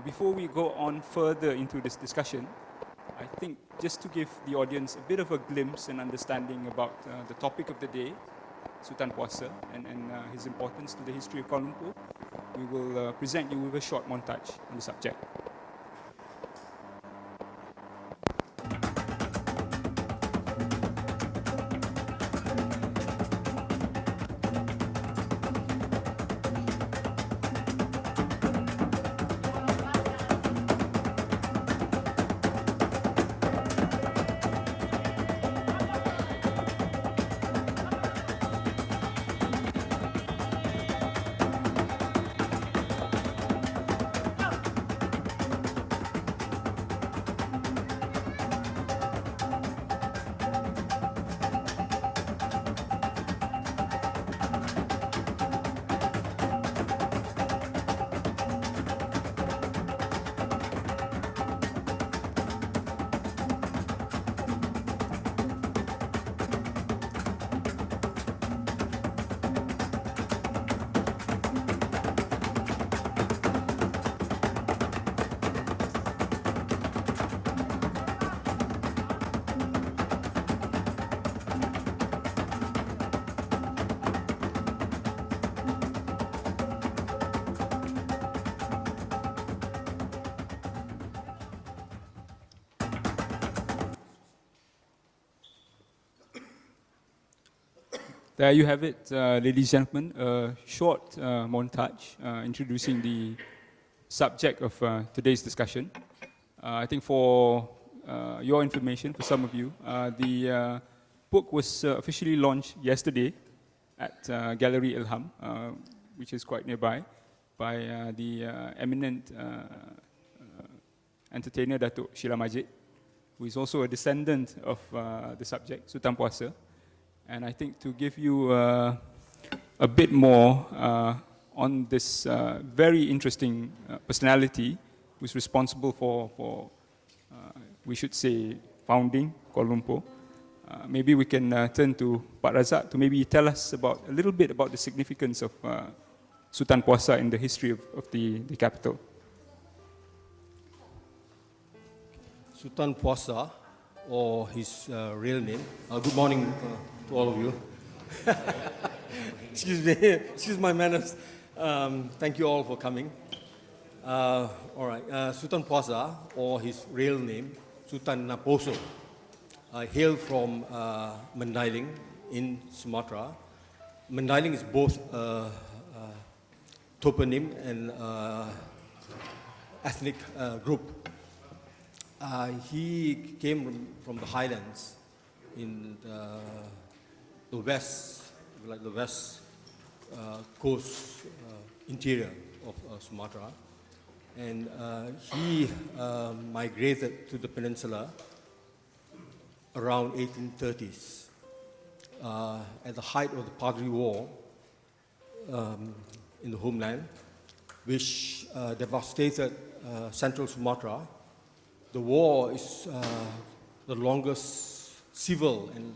Before we go on further into this discussion, I think just to give the audience a bit of a glimpse and understanding about the topic of the day, Sutan Puasa, and his importance to the history of Kuala Lumpur, we will present you with a short montage on the subject. There you have it, ladies and gentlemen, a short montage introducing the subject of today's discussion. I think for your information, for some of you, the book was officially launched yesterday at Galleryfromhome, which is quite nearby, by the eminent entertainer Dato Ar Majid, who is also a descendant of the subject, Sutan Puasa. And I think to give you a bit more on this very interesting personality who's responsible for we should say, founding Kuala Lumpur, maybe we can turn to Pak Razzaq to maybe tell us a little bit about the significance of Sutan Puasa in the history of the capital. Sutan Puasa, or his real name. Good morning to all of you. Excuse me, excuse my manners. Thank you all for coming. All right, Sutan Puasa, or his real name, Sutan Poso, hail from Mandailing in Sumatra. Mandailing is both toponym and ethnic group. He came from the highlands in the west, like the west coast interior of Sumatra, and he migrated to the peninsula around 1830s at the height of the Padri War in the homeland, which devastated central Sumatra. The war is the longest civil and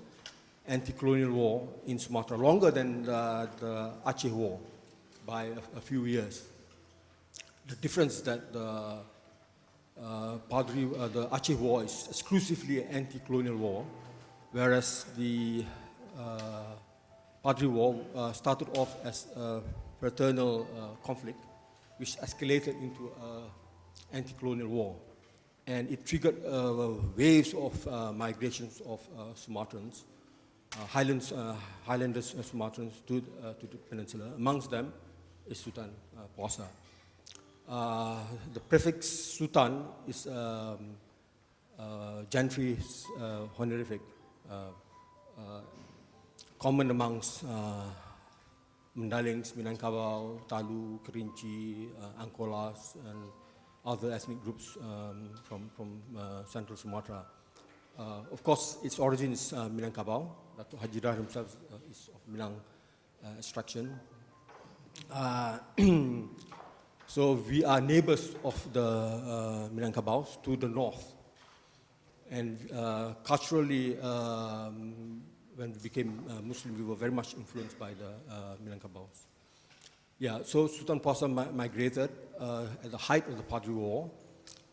anti-colonial war in Sumatra, longer than the Aceh War by a few years. The difference is that the Aceh War is exclusively an anti-colonial war, whereas the Padri War started off as a fraternal conflict, which escalated into an anti-colonial war. And it triggered waves of migrations of Sumatrans, Highlanders Sumatrans to the peninsula. Amongst them is Sutan Puasa. The prefix Sutan is gentry honorific, common amongst Mandailings, Minangkabau, Talu, Kerinci, Angkolas, and other ethnic groups from central Sumatra. Of course, its origin is Minangkabau. Dato Hajeedar himself is of Minang extraction. So we are neighbors of the Minangkabaus to the north. And culturally, when we became Muslim, we were very much influenced by the Minangkabaus. Yeah, so Sutan Puasa migrated at the height of the Padri War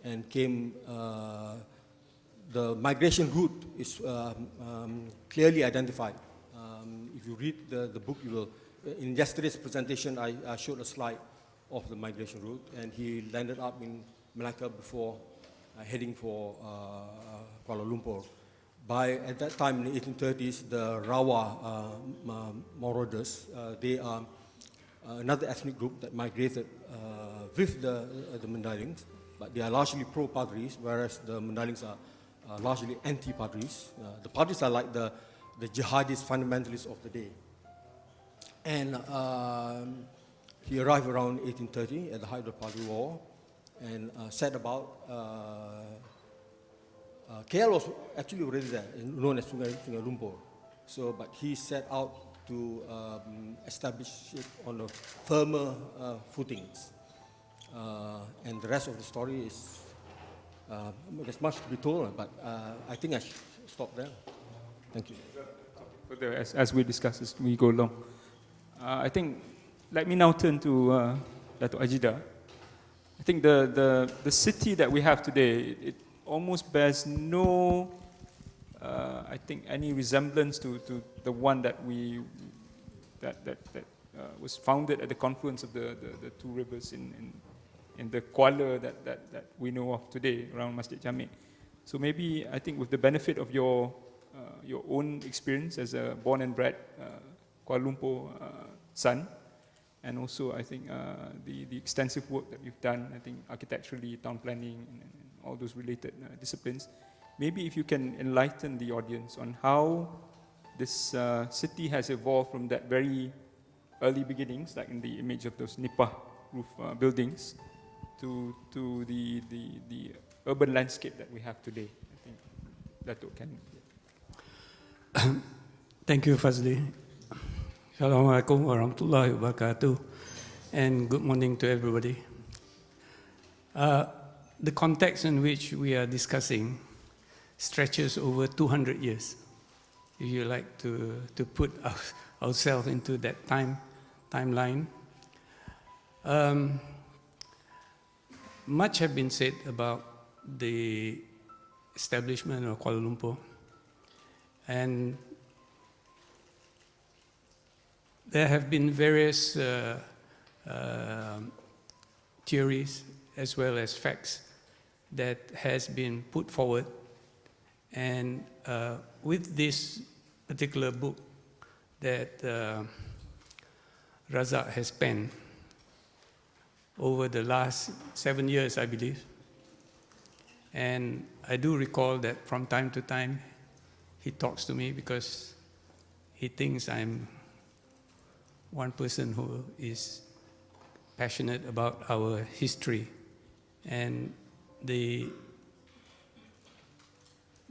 and came, the migration route is clearly identified. If you read the book, you will, in yesterday's presentation, I showed a slide of the migration route, and he landed up in Malacca before heading for Kuala Lumpur. At that time in the 1830s, the Rawa marauders, they are another ethnic group that migrated with the Mandalings, but they are largely pro-Padris, whereas the Mandalings are largely anti-Padris. The Padris are like the jihadist fundamentalists of the day. And he arrived around 1830 at the height of the Padri War and set about. KL was actually already there, known as Sungai Lumpur. So, but he set out to establish it on a firmer footings. And the rest of the story is, there's much to be told, but I think I should stop there. Thank you. Further, as we discuss as we go along, I think, let me now turn to Dato Hajeedar. I think the city that we have today, it almost bears no, I think, any resemblance to the one that was founded at the confluence of the two rivers in the Kuala that we know of today around Masjid Jamek. So maybe, I think, with the benefit of your own experience as a born and bred Kuala Lumpur son, and also, I think, the extensive work that you've done, I think, architecturally, town planning, and all those related disciplines. Maybe if you can enlighten the audience on how this city has evolved from that very early beginnings, like in the image of those Nipah roof buildings, to the urban landscape that we have today. I think Dato can. Thank you, Fazli. Assalamualaikum warahmatullahi wabarakatuh, and good morning to everybody. The context in which we are discussing stretches over 200 years. If you like to put ourselves into that timeline. Much have been said about the establishment of Kuala Lumpur, and there have been various theories as well as facts that has been put forward. And with this particular book that Razzaq has penned over the last 7 years, I believe, and I do recall that from time to time he talks to me because he thinks I'm one person who is passionate about our history and the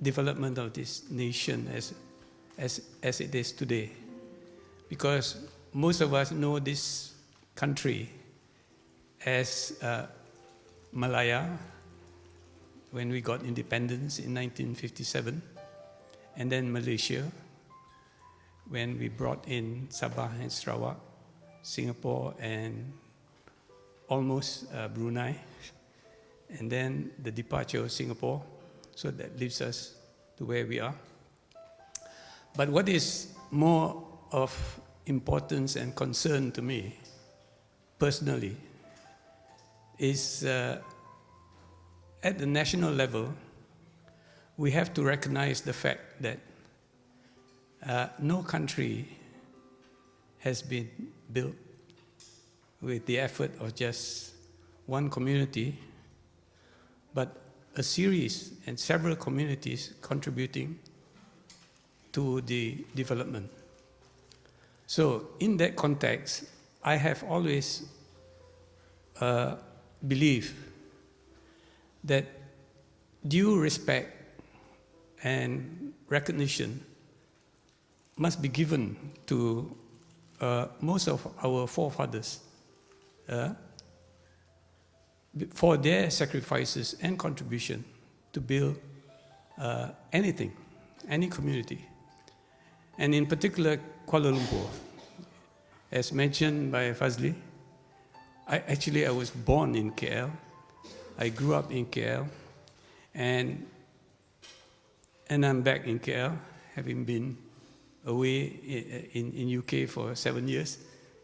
development of this nation as it is today. Because most of us know this country as Malaya when we got independence in 1957, and then Malaysia when we brought in Sabah and Sarawak, Singapore and almost Brunei, and then the departure of Singapore. So that leaves us to where we are. But what is more of importance and concern to me, personally, is at the national level, we have to recognize the fact that no country has been built with the effort of just one community, but a series and several communities contributing to the development. So in that context, I have always believed that due respect and recognition must be given to most of our forefathers for their sacrifices and contribution to build anything, any community. And in particular, Kuala Lumpur, as mentioned by Fazli, I was born in KL. I grew up in KL, and I'm back in KL, having been away in UK for 7 years.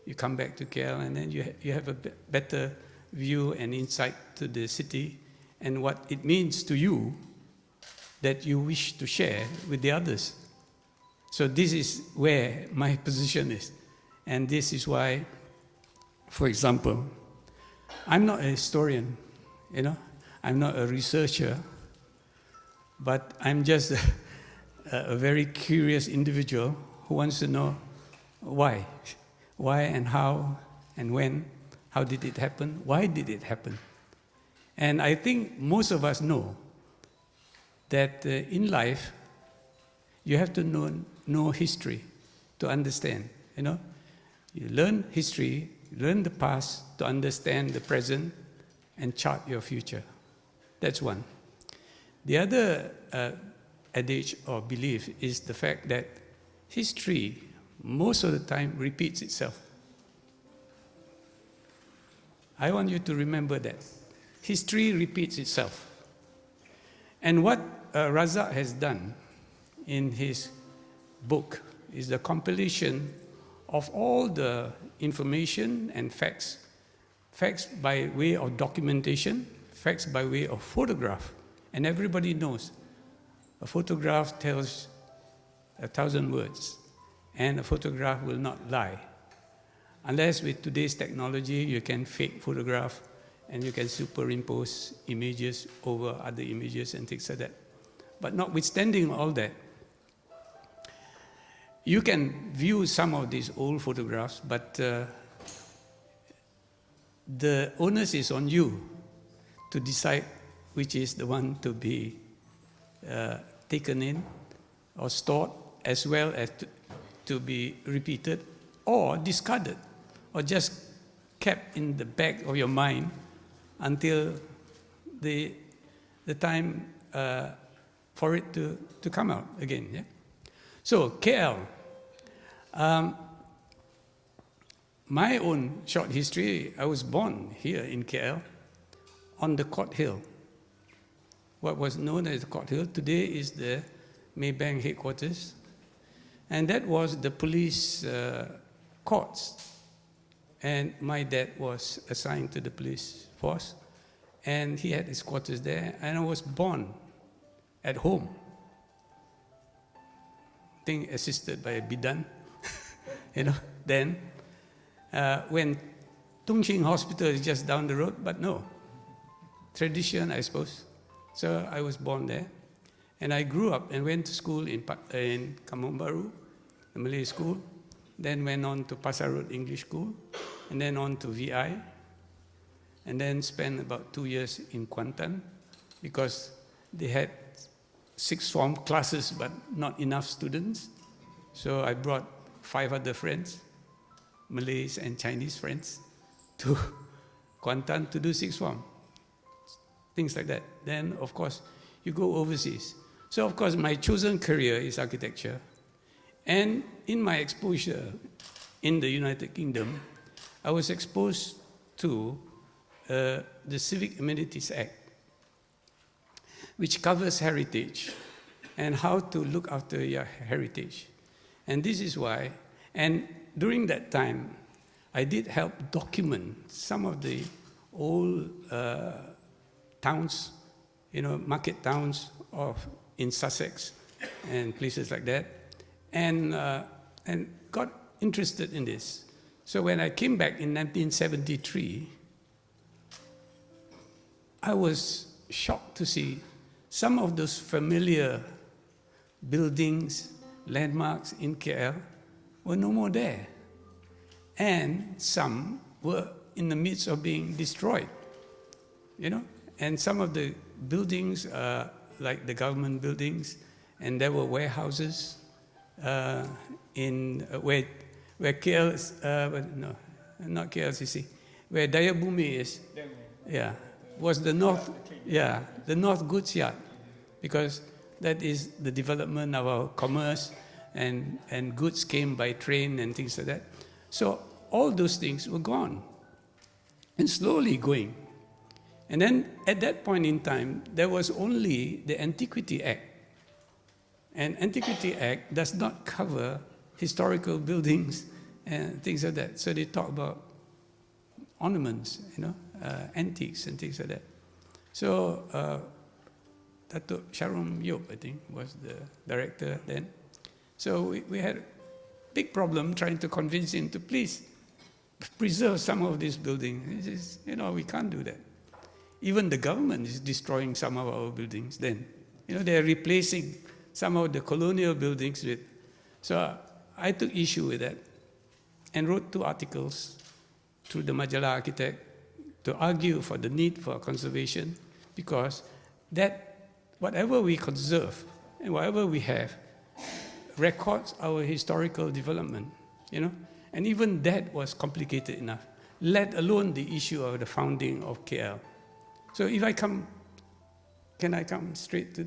You come back to KL, and then you have a better view and insight to the city and what it means to you that you wish to share with the others. So this is where my position is. And this is why, for example, I'm not a historian, you know, I'm not a researcher, but I'm just a very curious individual who wants to know why and how and when, how did it happen, why did it happen. And I think most of us know that in life, you have to know history to understand, you know. You learn history, you learn the past to understand the present and chart your future. That's one. The other adage or belief is the fact that history, most of the time, repeats itself. I want you to remember that. History repeats itself. And what Razzaq has done in his book is the compilation of all the information and facts by way of documentation, facts by way of photograph. And everybody knows a photograph tells 1,000 words, and a photograph will not lie. Unless with today's technology, you can fake photograph and you can superimpose images over other images and things like that. But notwithstanding all that, you can view some of these old photographs, but the onus is on you to decide which is the one to be taken in or stored, as well as to be repeated or discarded, or just kept in the back of your mind until the time for it to come out again. Yeah? So KL, my own short history, I was born here in KL on the Court Hill. What was known as the Court Hill today is the Maybank headquarters. And that was the police courts. And my dad was assigned to the police force, and he had his quarters there, and I was born at home, I think assisted by a bidan, you know, then when Tung Ching Hospital is just down the road, but no, tradition, I suppose. So I was born there, and I grew up and went to school in Kampong Baru, the Malay school, then went on to Pasar Road English School, and then on to VI, and then spent about 2 years in Kuantan, because they had 6th form classes, but not enough students. So I brought 5 other friends, Malays and Chinese friends, to Kuantan to do 6th form. Things like that. Then, of course, you go overseas. So, of course, my chosen career is architecture. And in my exposure in the United Kingdom, I was exposed to the Civic Amenities Act, which covers heritage and how to look after your heritage. And this is why, and during that time, I did help document some of the old towns, you know, market towns in Sussex and places like that, and got interested in this. So when I came back in 1973, I was shocked to see some of those familiar buildings, landmarks in KL were no more there. And some were in the midst of being destroyed, you know? And some of the buildings, like the government buildings, and there were warehouses where KL, no, not KLCC, where Dayabumi is, yeah, was the north, yeah, the North Goods Yard, because that is the development of our commerce, and goods came by train and things like that. So all those things were gone. and slowly going. And then at that point in time, there was only the Antiquity Act. And Antiquity Act does not cover historical buildings and things like that. So they talk about ornaments, antiques and things like that. So Dato Ar, I think, was the director then. So we had a big problem trying to convince him to please preserve some of these buildings. He says, we can't do that. Even the government is destroying some of our buildings then. They're replacing some of the colonial buildings with. So I took issue with that and wrote 2 articles through the Majalah Architect to argue for the need for conservation, because that whatever we conserve and whatever we have records our historical development, and even that was complicated enough, let alone the issue of the founding of KL. So if I come, can I come straight to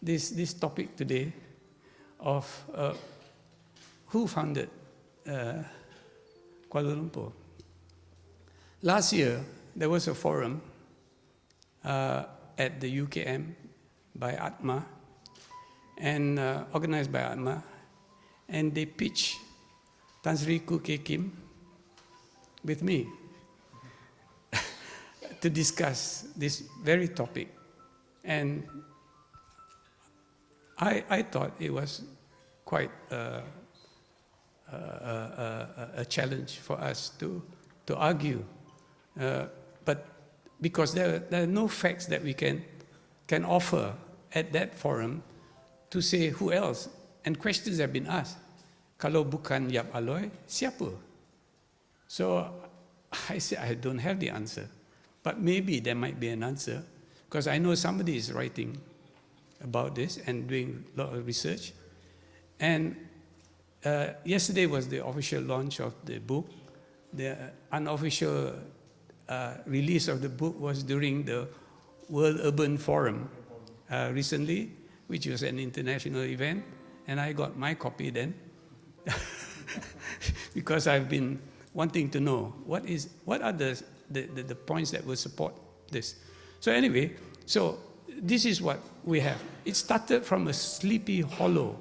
this topic today of who founded Kuala Lumpur? Last year, there was a forum at the UKM by ATMA, and organized by ATMA, and they pitched Tan Sri Koo Kay Kim with me to discuss this very topic. And I thought it was quite a challenge for us to argue. But because there are no facts that we can offer at that forum to say who else. And questions have been asked. Kalau bukan Yap Aloy, siapa? So I said, I don't have the answer. But maybe there might be an answer, because I know somebody is writing about this and doing a lot of research. And yesterday was the official launch of the book. The unofficial release of the book was during the World Urban Forum recently, which was an international event, and I got my copy then, because I've been wanting to know what are the points that will support this. So anyway, so this is what we have. It started from a sleepy hollow,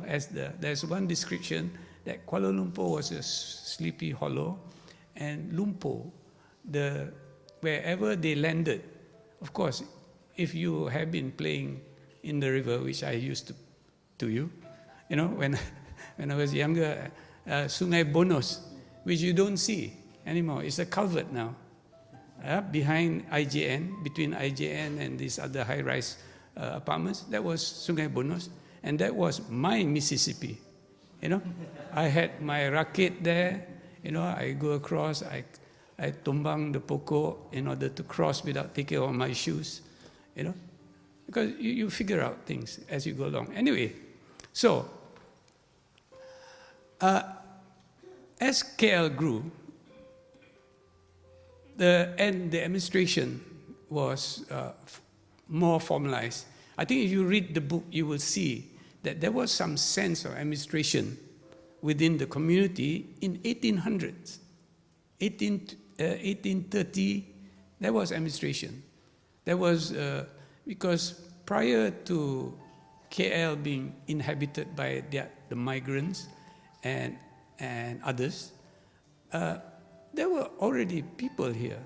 there's one description that Kuala Lumpur was a sleepy hollow, and Lumpur, wherever they landed, of course, if you have been playing in the river, which I used to you, when I was younger, Sungai Bonus, which you don't see anymore, it's a culvert now. Behind IJN, between IJN and these other high-rise apartments, that was Sungai Bonus, and that was my Mississippi. I had my racket there. I go across. I tumbang the pokok in order to cross without taking off my shoes. Because you figure out things as you go along. Anyway, so as KL grew, the administration was more formalized. I think if you read the book, you will see that there was some sense of administration within the community in 1800s. 1830, there was administration. There was, because prior to KL being inhabited by the migrants and others, there were already people here.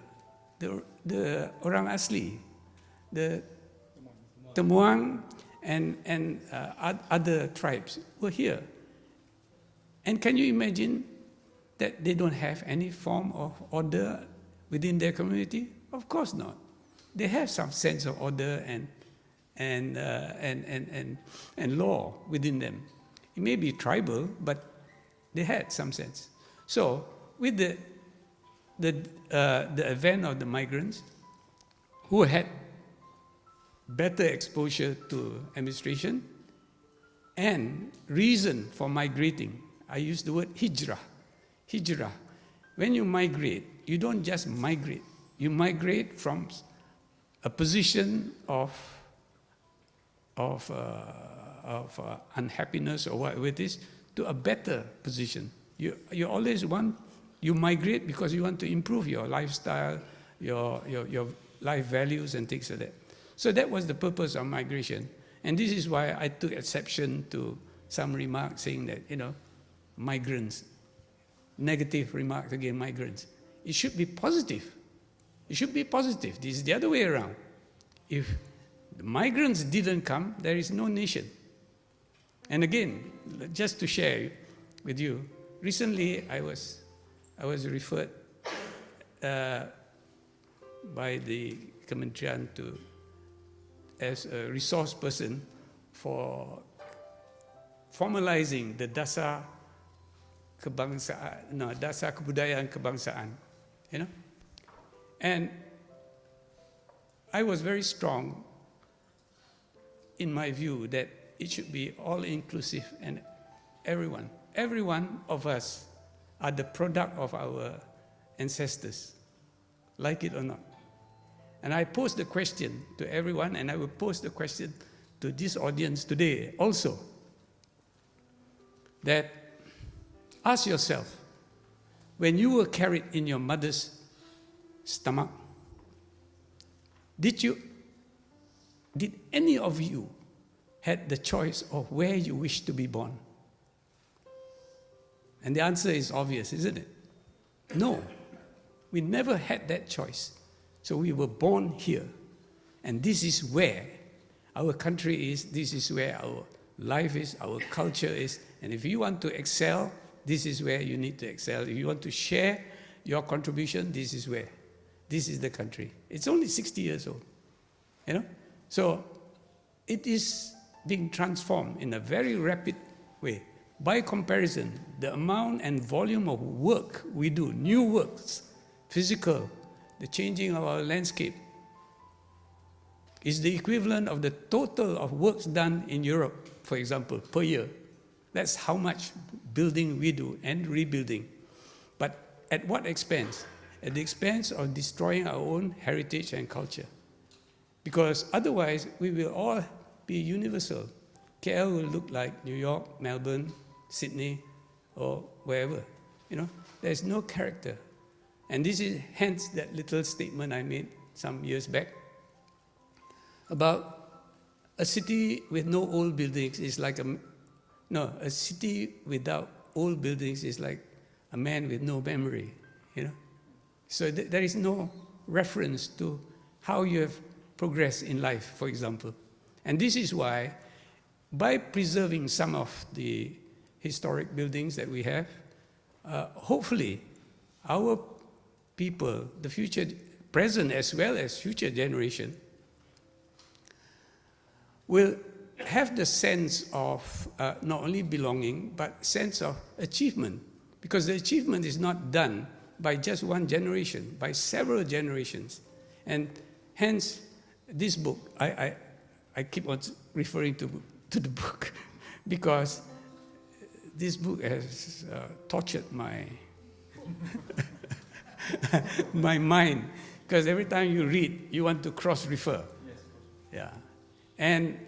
The orang asli, the Temuang and other tribes were here. And can you imagine that they don't have any form of order within their community? Of course not. They have some sense of order and law within them. It may be tribal, but they had some sense. So with the advent of the migrants who had better exposure to administration and reason for migrating, I use the word hijrah. Hijrah. When you migrate, you don't just migrate. You migrate from a position of unhappiness or whatever it is to a better position. You always want You migrate because you want to improve your lifestyle, your life values and things like that. So that was the purpose of migration. And this is why I took exception to some remarks saying that, migrants, negative remarks against migrants. It should be positive. It should be positive. This is the other way around. If the migrants didn't come, there is no nation. And again, just to share with you, recently I was referred by the Kementerian as a resource person for formalizing the dasar kebudayaan kebangsaan, And I was very strong in my view that it should be all-inclusive and every one of us are the product of our ancestors, like it or not. And I posed the question to everyone, and I will pose the question to this audience today also, that ask yourself, when you were carried in your mother's stomach, did any of you had the choice of where you wish to be born? And the answer is obvious, isn't it? No, we never had that choice. So we were born here. And this is where our country is, this is where our life is, our culture is. And if you want to excel, this is where you need to excel. If you want to share your contribution, this is where. This is the country. It's only 60 years old, So it is being transformed in a very rapid way. By comparison, the amount and volume of work we do, new works, physical, the changing of our landscape, is the equivalent of the total of works done in Europe, for example, per year. That's how much building we do and rebuilding. But at what expense? At the expense of destroying our own heritage and culture. Because otherwise, we will all be universal. KL will look like New York, Melbourne, Sydney, or wherever. There's no character. And this is hence that little statement I made some years back about a city with no old buildings is like a city without old buildings is like a man with no memory, So there is no reference to how you have progressed in life, for example. And this is why, by preserving some of the historic buildings that we have, hopefully our people, the future, present as well as future generation, will have the sense of not only belonging, but sense of achievement. Because the achievement is not done by just one generation, by several generations. And hence, this book, I keep on referring to the book, because this book has tortured my my mind, because every time you read, you want to cross-refer. Yes. Yeah. And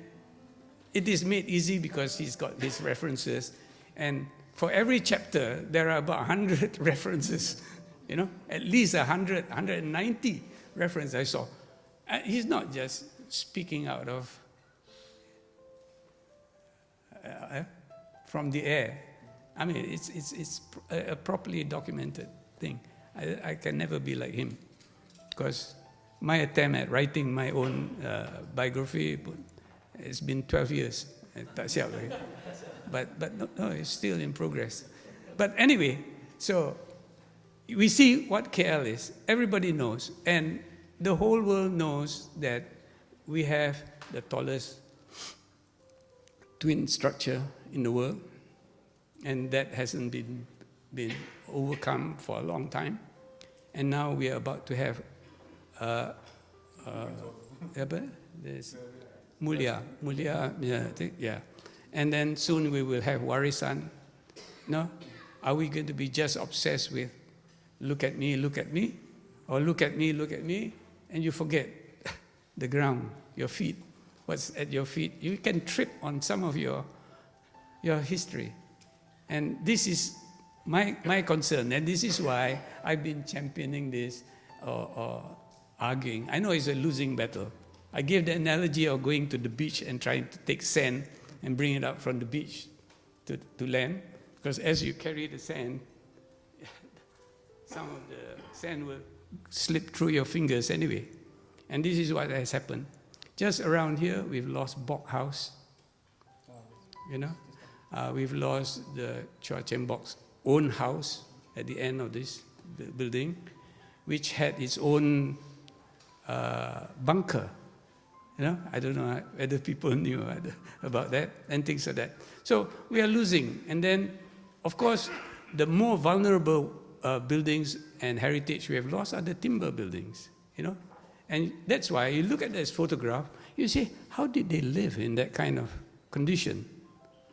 it is made easy because he's got these references. And for every chapter, there are about 100 references, at least 100, 190 references I saw. He's not just speaking out of from the air. I mean, it's a properly documented thing. I can never be like him, because my attempt at writing my own biography, it's been 12 years. But no, it's still in progress. But anyway, so we see what KL is. Everybody knows, and the whole world knows that we have the tallest twin structure in the world, and that hasn't been overcome for a long time. And now we are about to have there's Mulia, yeah. And then soon we will have Warisan. No? Are we going to be just obsessed with look at me, or look at me, and you forget the ground, your feet, what's at your feet? You can trip on some of your history. And this is my concern, and this is why I've been championing this or arguing. I know it's a losing battle. I gave the analogy of going to the beach and trying to take sand and bring it up from the beach to land, because as you carry the sand, some of the sand will slip through your fingers anyway. And this is what has happened. Just around here, we've lost Bok House. You know, we've lost the Chua Chen Bok's own house at the end of this building, which had its own bunker. You know, I don't know whether people knew about that and things like that. So we are losing. And then, of course, the more vulnerable buildings and heritage we have lost are the timber buildings, you know. And that's why you look at this photograph, you say, how did they live in that kind of condition?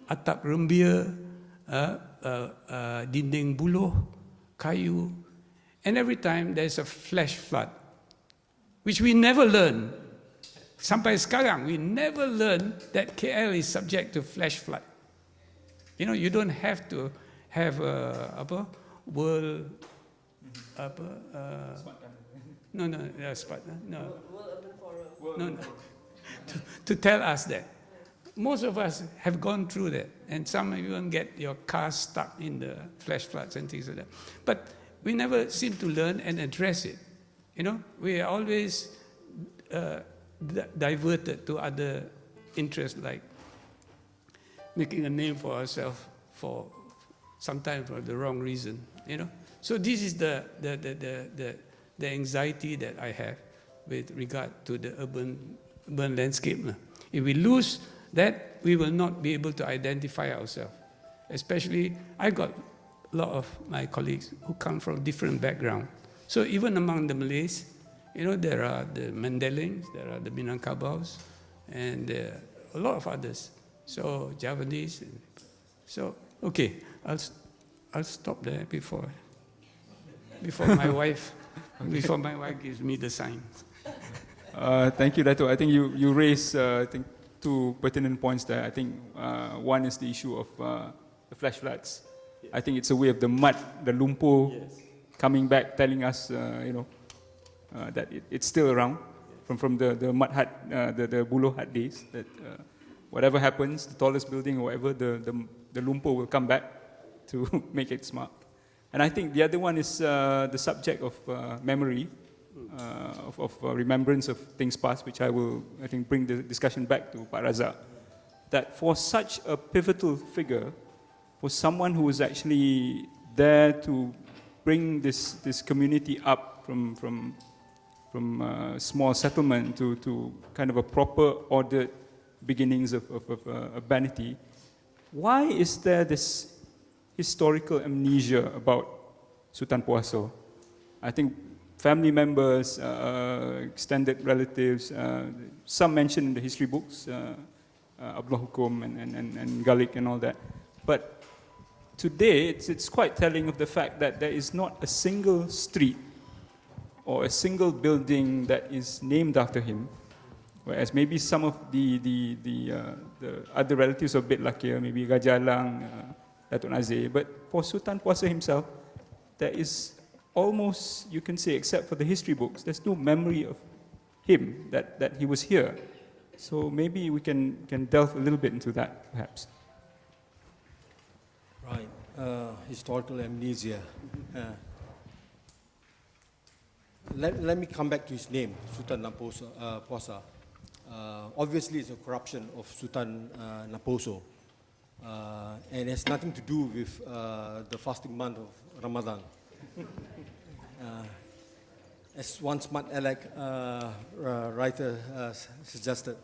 Atap rembia, dinding buluh, kayu, and every time there's a flash flood, which we never learn. Sampai sekarang, we never learn that KL is subject to flash flood. You know, you don't have to have a world, to tell us that. Most of us have gone through that, and some even get your cars stuck in the flash floods and things like that. But we never seem to learn and address it. You know, we are always diverted to other interests, like making a name for ourselves for sometimes for the wrong reason. You know, so this is the anxiety that I have with regard to the urban landscape. If we lose that, we will not be able to identify ourselves. Especially, I got a lot of my colleagues who come from different backgrounds. So even among the Malays, you know, there are the Mandalings, there are the Minangkabaus, and a lot of others. So Javanese. So okay, I'll stop there before my wife gives me the sign. Thank you, Dato. I think you raised I think two pertinent points there. I think one is the issue of the flash floods. Yes. I think it's a way of the mud, the lumpur, yes, coming back, telling us, you know, that it's still around, yes, from the mud hut, the buloh hut days. That whatever happens, the tallest building or whatever, the lumpur will come back to make its mark. And I think the other one is the subject of memory, of remembrance of things past, which I think, bring the discussion back to Pak Razzaq. That for such a pivotal figure, for someone who was actually there to bring this community up from a small settlement to kind of a proper ordered beginnings of urbanity, why is there this historical amnesia about Sutan Puasa? I think family members, extended relatives, some mentioned in the history books, Abdullah Hukum and Galik and all that. But today, it's quite telling of the fact that there is not a single street or a single building that is named after him, whereas maybe some of the other relatives are a bit luckier, maybe Gajalang, Dato Ar. But for Sutan Puasa himself, there is almost, you can say, except for the history books, there's no memory of him, that he was here. So maybe we can delve a little bit into that, perhaps. Right, historical amnesia. Let me come back to his name, Sutan Puasa. Obviously, it's a corruption of Sutan Naposo, and it has nothing to do with the fasting month of Ramadan. As one smart aleck writer suggested,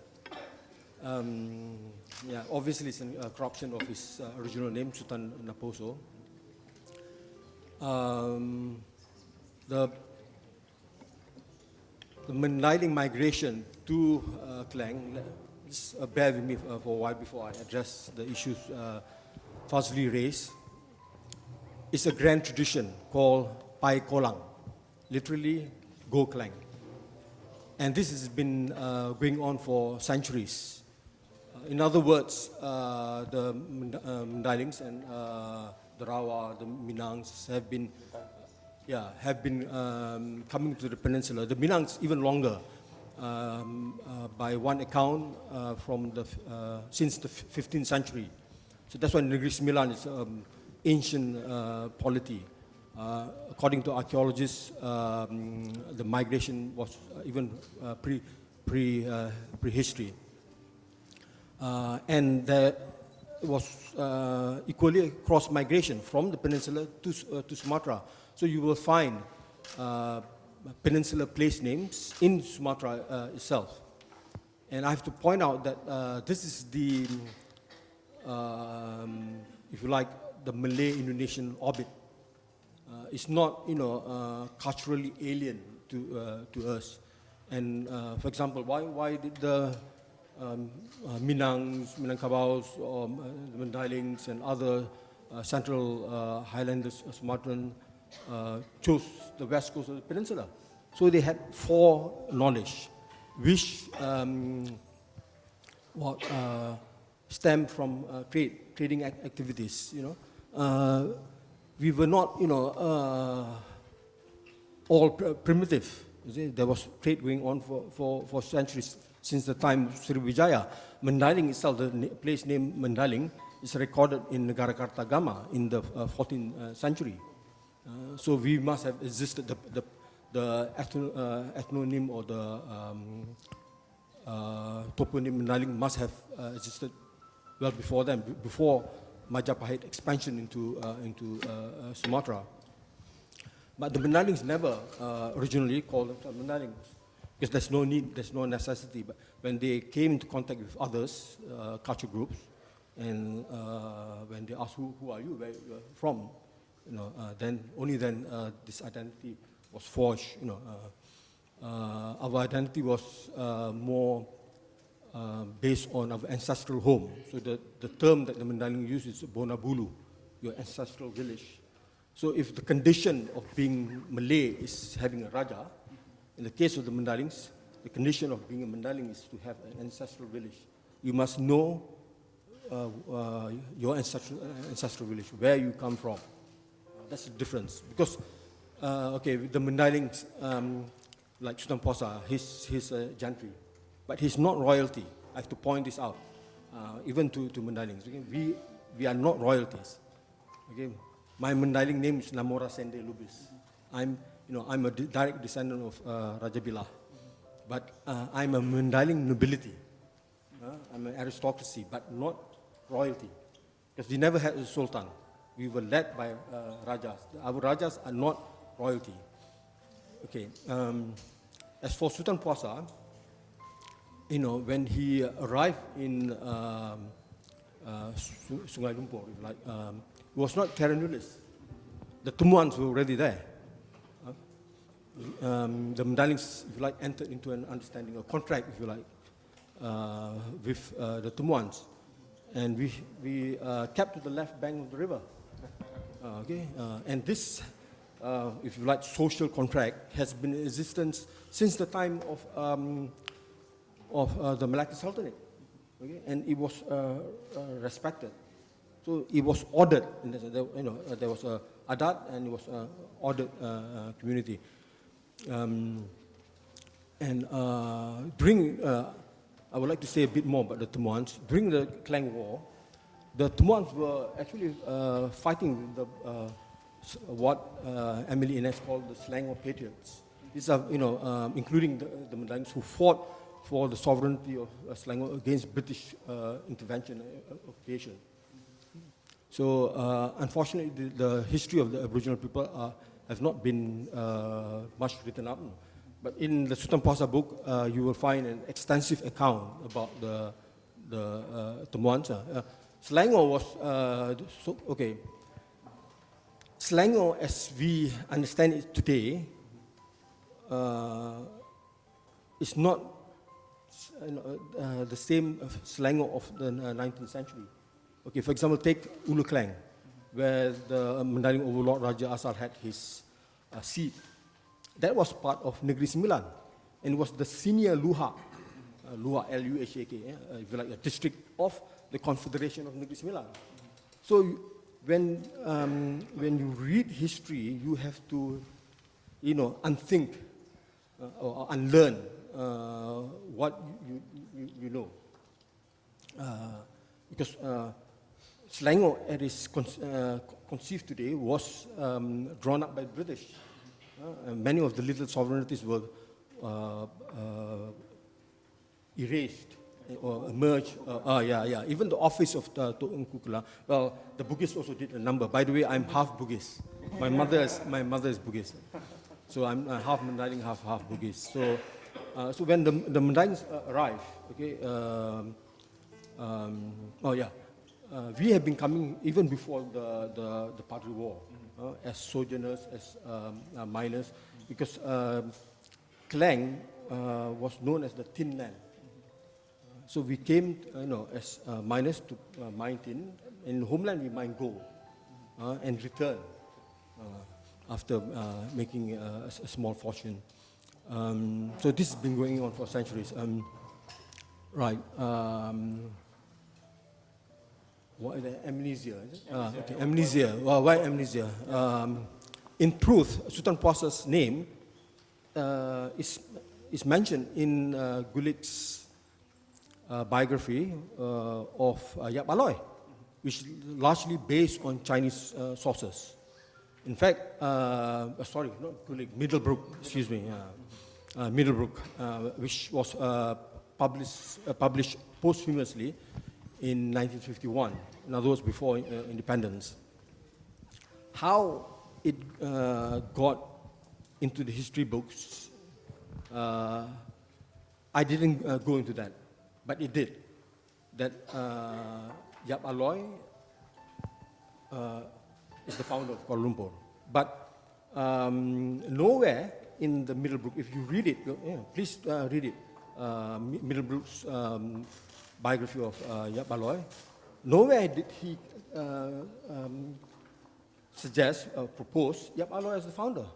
obviously it's a corruption of his original name, Sutan Naposo. The Mandailing migration to Klang, just bear with me for a while before I address the issues Fazli raised. It's a grand tradition called Pai Kolang, literally Go Klang. And this has been going on for centuries. In other words, the Mandailings and the Rawa, the Minangs have been coming to the peninsula. The Minangs even longer. By one account, since the 15th century. So that's why Negeri Sembilan is ancient polity. According to archaeologists, the migration was even prehistory. And there was equally cross migration from the peninsula to Sumatra. So you will find peninsular place names in Sumatra itself. And I have to point out that this is the, if you like, the Malay-Indonesian orbit. It's not, culturally alien to us. And for example, why did the Minangs, Minangkabaus, or the Mandalings and other central highlanders, Sumatran, chose the west coast of the peninsula? So they had foreknowledge, which stemmed from trading activities. We were not, all primitive. You see, there was trade going on for centuries since the time of Sriwijaya. Mandaling itself, the place name Mandaling, is recorded in Negara Kartagama in the 14th century. So we must have existed, the ethnonym or the toponym Mandaling must have existed well before them, before Majapahit expansion into Sumatra. But the Mandalings never originally called themselves Mandalings, because there's no need, there's no necessity. But when they came into contact with others, culture groups, and when they asked who are you, where you are from, then only then this identity was forged. Our identity was more based on our ancestral home. So the term that the Mandaling uses is Bonabulu, your ancestral village. So if the condition of being Malay is having a Raja, in the case of the Mandalings, the condition of being a Mandaling is to have an ancestral village. You must know your ancestral village, where you come from. That's the difference. Because, the Mandalings, like Sutan Puasa, he's a gentry, but he's not royalty. I have to point this out, even to Mandalings. Okay? We are not royalties. Okay? My Mandaling name is Namora Sende Lubis. I'm a direct descendant of Raja Billah, but I'm a Mandaling nobility. I'm an aristocracy, but not royalty, because we never had a sultan. We were led by rajas. Our rajas are not royalty. Okay. As for Sutan Puasa, when he arrived in Sungai Lumpur, he was not terra nullius. The Tumuans were already there. The Mandalings, if you like, entered into an understanding, a contract, if you like, with the Tumuans, and we kept to the left bank of the river. And this, if you like, social contract has been in existence since the time of the Malacca Sultanate, and it was respected. So it was ordered. There was a adat, and it was an ordered community. I would like to say a bit more about the Tumuans. During the Klang War, the Tumuans were actually fighting what Emily Inez called the Slaying of Patriots. These are, including the Mandalings who fought for the sovereignty of Selangor against British intervention and occupation. So, unfortunately, the history of the Aboriginal people has not been much written up. But in the Sutan Puasa book, you will find an extensive account about the Tumuans. Selangor was, Selangor, as we understand it today, is not the same Selangor of the 19th century. Okay, for example, take Ulu Klang, where the Mandaling overlord Raja Asar had his seat. That was part of Negeri Sembilan, and it was the senior Luha, L-U-H-A-K, if you like, a district of the Confederation of Negeri Sembilan. So when you read history, you have to, unthink or unlearn what you know. Because Slaying as is conceived today was drawn up by the British. And many of the little sovereignties were erased or merged. Even the office of the Kukula. Well, the Buddhists also did a number. By the way, I'm half Buddhist. My mother is Buddhist. So I'm half Mandarin, half Buddhist. So when the Mandarins arrived, okay, we have been coming even before the Party War as sojourners, as miners, because Klang was known as the Tin Land. So we came, as miners to mine tin. In homeland, we mine gold and return after making a small fortune. So this has been going on for centuries. Right. What amnesia? Is it? Okay. Amnesia. Well, why amnesia? In truth, Sutan Puasa's name is mentioned in Gulick's biography of Yap Aloy, which is largely based on Chinese sources. In fact, sorry, not Gulick, Middlebrook, excuse me, Middlebrook, which was published posthumously in 1951, in other words, before independence. How it got into the history books, I didn't go into that, but it did. That Yap Aloy is the founder of Kuala Lumpur. But nowhere in the Middlebrook, if you read it, please read it, Middlebrook's biography of Yap Aloy, nowhere did he suggest or propose Yap Aloy as the founder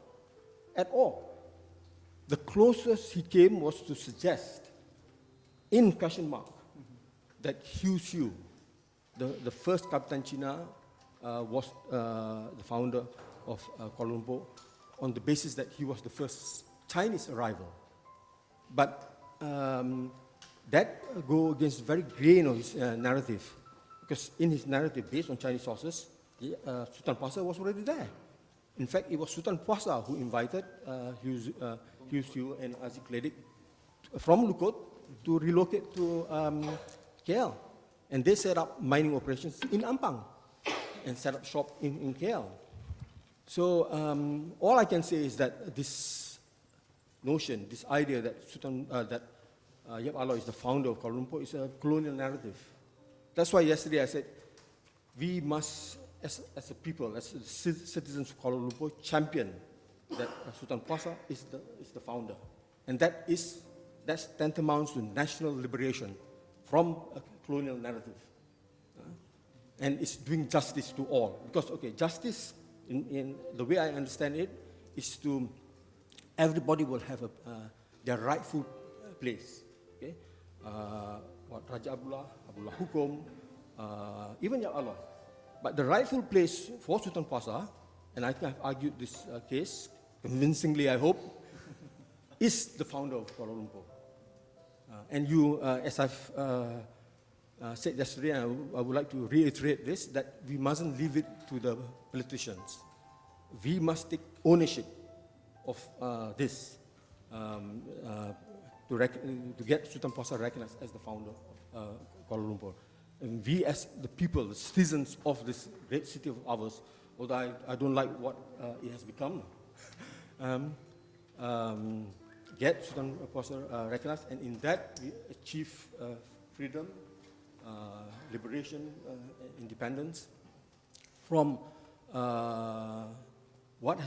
at all. The closest he came was to suggest, in question mark, that Hugh Siu, the first Captain China, was the founder of Kuala Lumpur, on the basis that he was the first Chinese arrival. But that go against the very grain of his narrative, because in his narrative, based on Chinese sources, Sutan Puasa was already there. In fact, it was Sutan Puasa who invited Hugh Siu and Aziz Kledik from Lukut to relocate to KL. And they set up mining operations in Ampang and set up shop in KL. So all I can say is that this notion, this idea that Yap Aloy is the founder of Kuala Lumpur is a colonial narrative. That's why yesterday I said we must, as a people, as citizens of Kuala Lumpur, champion that Sutan Puasa is the founder. And that's tantamount to national liberation from a colonial narrative. And it's doing justice to all. Because, okay, justice, in the way I understand it, is to everybody will have their rightful place. Okay? Raja Abdullah Hukum, even Yap Aloy. But the rightful place for Sutan Puasa, and I think I've argued this case convincingly, I hope, is the founder of Kuala Lumpur. And you, as I've said yesterday, and I would like to reiterate this, that we mustn't leave it to the politicians. We must take ownership of this to get Sutan Puasa recognized as the founder of Kuala Lumpur. And we, as the people, the citizens of this great city of ours, although I don't like what it has become, get Sutan Puasa recognized, and in that we achieve freedom, liberation, independence from what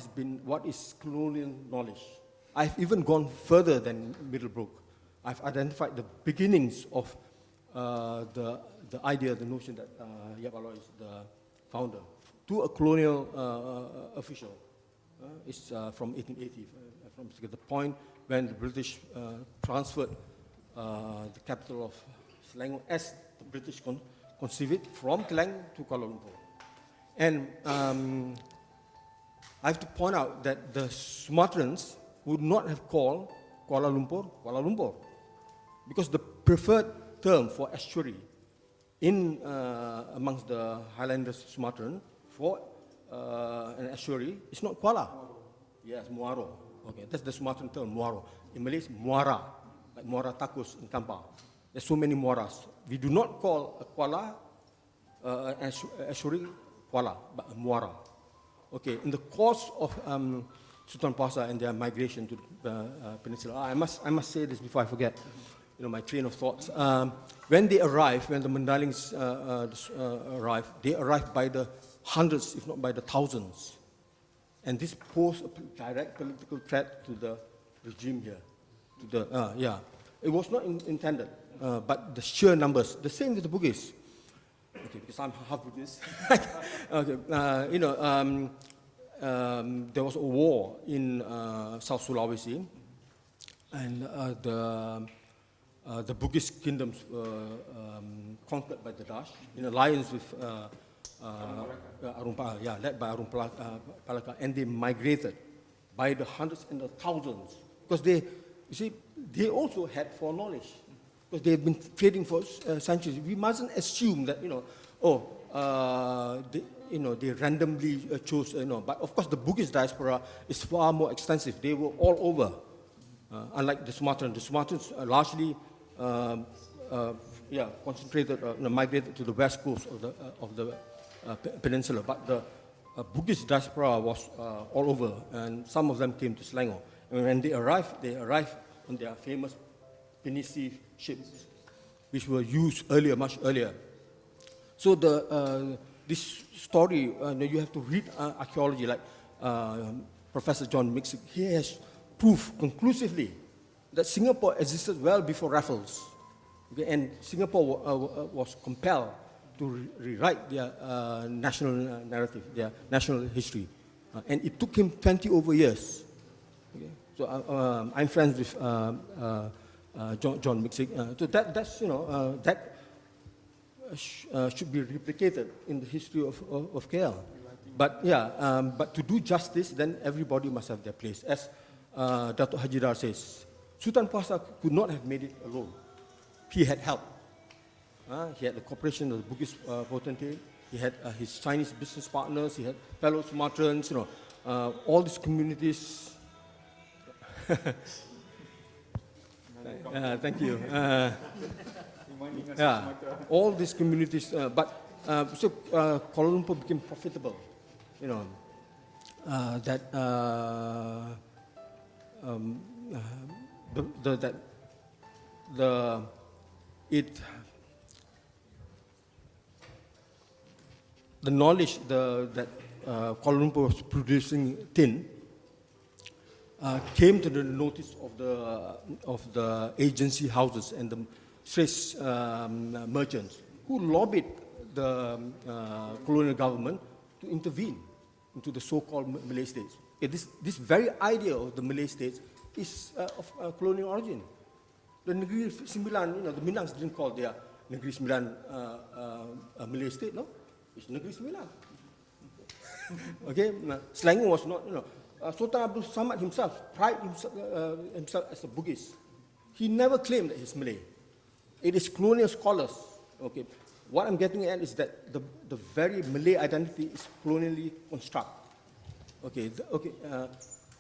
is colonial knowledge. I've even gone further than Middlebrook. I've identified the beginnings of the idea, the notion that Yap Aloy is the founder, to a colonial official. It's from 1880, from the point when the British transferred the capital of Selangor as the British conceive it from Kelang to Kuala Lumpur. And I have to point out that the Sumatrans would not have called Kuala Lumpur, Kuala Lumpur, because the preferred term for estuary in amongst the Highlanders Sumatran for an estuary is not Kuala. Yes, Muaro. Okay, that's the Sumatran term, Muaro. In Malay, it's Muara, like Muara Takus in Tampa. There's so many Muaras. We do not call a Kuala estuary Kuala, but a Muara. Okay, in the course of Sutan Puasa and their migration to the peninsula, I must say this before I forget, my train of thoughts. When they arrived, when the Mandalings arrived, they arrived by the hundreds, if not by the thousands. And this posed a direct political threat to the regime here. It was not intended, but the sheer numbers, the same with the Bugis. Okay, because I'm half Buddhist. Okay, there was a war in South Sulawesi, and the Bugis kingdoms were conquered by the Dutch in alliance with led by Arun Palaka, and they migrated by the hundreds and the thousands because they also had foreknowledge. Because they've been trading for centuries. We mustn't assume that, they randomly chose, But of course, the Bugis diaspora is far more extensive. They were all over, unlike the Sumatrans. The Sumatrans are largely, concentrated, migrated to the west coast of the peninsula. But the Bugis diaspora was all over, and some of them came to Selangor. And when they arrived on their famous pinisi ships, which were used earlier, much earlier. So this story, you have to read archaeology, like Professor John Mixick. He has proved conclusively that Singapore existed well before Raffles. Okay, and Singapore was compelled to rewrite their national narrative, their national history. And it took him 20 over years. Okay? So I'm friends with John Mixick. So that should be replicated in the history of KL. But but to do justice, then everybody must have their place. As Dato Hajeedar says, Sutan Puasa could not have made it alone. He had help. He had the cooperation of the Bugis potentate. He had his Chinese business partners. He had fellow Sumatrans. All these communities. Thank you. All these communities, so Kuala Lumpur became profitable. The knowledge that Kuala Lumpur was producing tin came to the notice of the agency houses and the Swiss merchants who lobbied the colonial government to intervene into the so-called Malay states. This very idea of the Malay states is of colonial origin. The Negeri Sembilan, the Minangs didn't call their Negeri Sembilan a Malay state, no? It's Negeri Sembilan. Okay, Selangor was not, Sultan Abdul Samad himself prided himself as a Bugis. He never claimed that he's Malay. It is colonial scholars. Okay, what I'm getting at is that the very Malay identity is colonially constructed. Okay,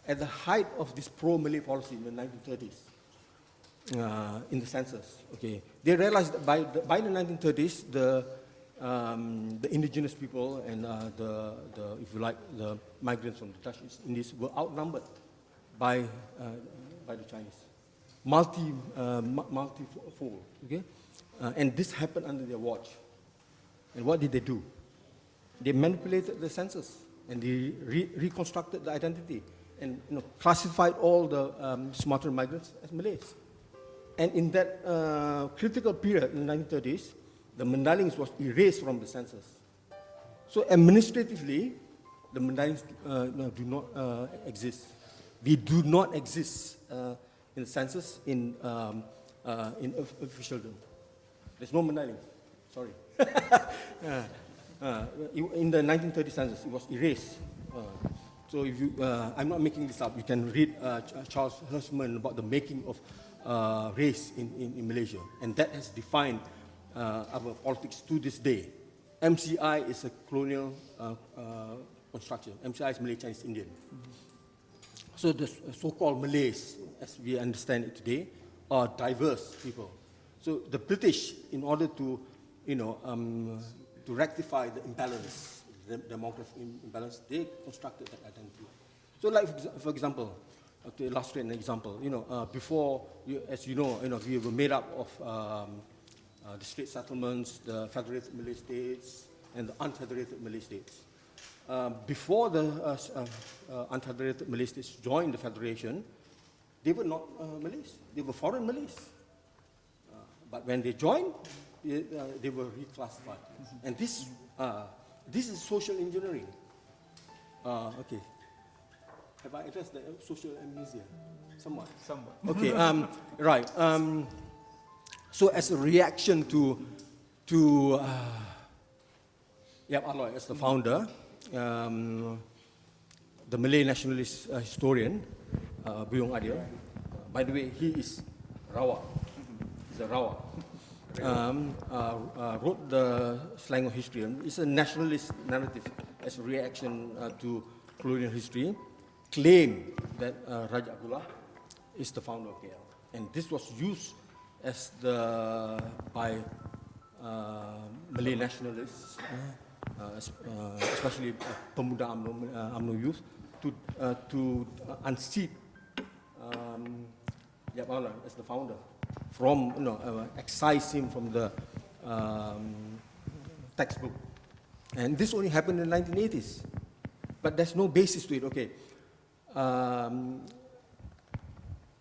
at the height of this pro-Malay policy in the 1930s, in the census, okay, they realized that by the 1930s, the indigenous people and if you like, the migrants from the Dutch East Indies were outnumbered by the Chinese, multi-fold, okay, and this happened under their watch. And what did they do? They manipulated the census and they reconstructed the identity and classified all the Sumatran migrants as Malays. And in that critical period in the 1930s, the Mandalings was erased from the census. So administratively, the Mandalings do not exist. We do not exist in the census in officialdom. There's no Mandalings. Sorry. in the 1930 census, it was erased. So if you, I'm not making this up, you can read Charles Hirschman about the making of race in Malaysia. And that has defined our politics to this day. MCI is a colonial construction. MCI is Malay, Chinese, Indian. So the so-called Malays, as we understand it today, are diverse people. So the British, in order to, to rectify the imbalance, the demographic imbalance, they constructed that identity. So, like for example, to illustrate an example, before, as you know, we were made up of the state settlements, the federated Malay states, and the unfederated Malay states. Before the unfederated Malay states joined the federation, they were not Malays; they were foreign Malays. But when they joined, they were reclassified, and this is social engineering. Okay, have I addressed the social amnesia? Somewhat. Okay. Right. So as a reaction to Yap Aloy as the founder, the Malay nationalist historian, Buyong Adil, by the way, he is Rawa. He's a Rawa. Wrote the Slaying of History. It's a nationalist narrative as a reaction to colonial history, claim that Raja Abdullah is the founder of KL. And this was used as by Malay nationalists, especially Pemuda UMNO youth, to unseat Yap Aloy as the founder, from excise him from the textbook. And this only happened in the 1980s, but there's no basis to it. Okay,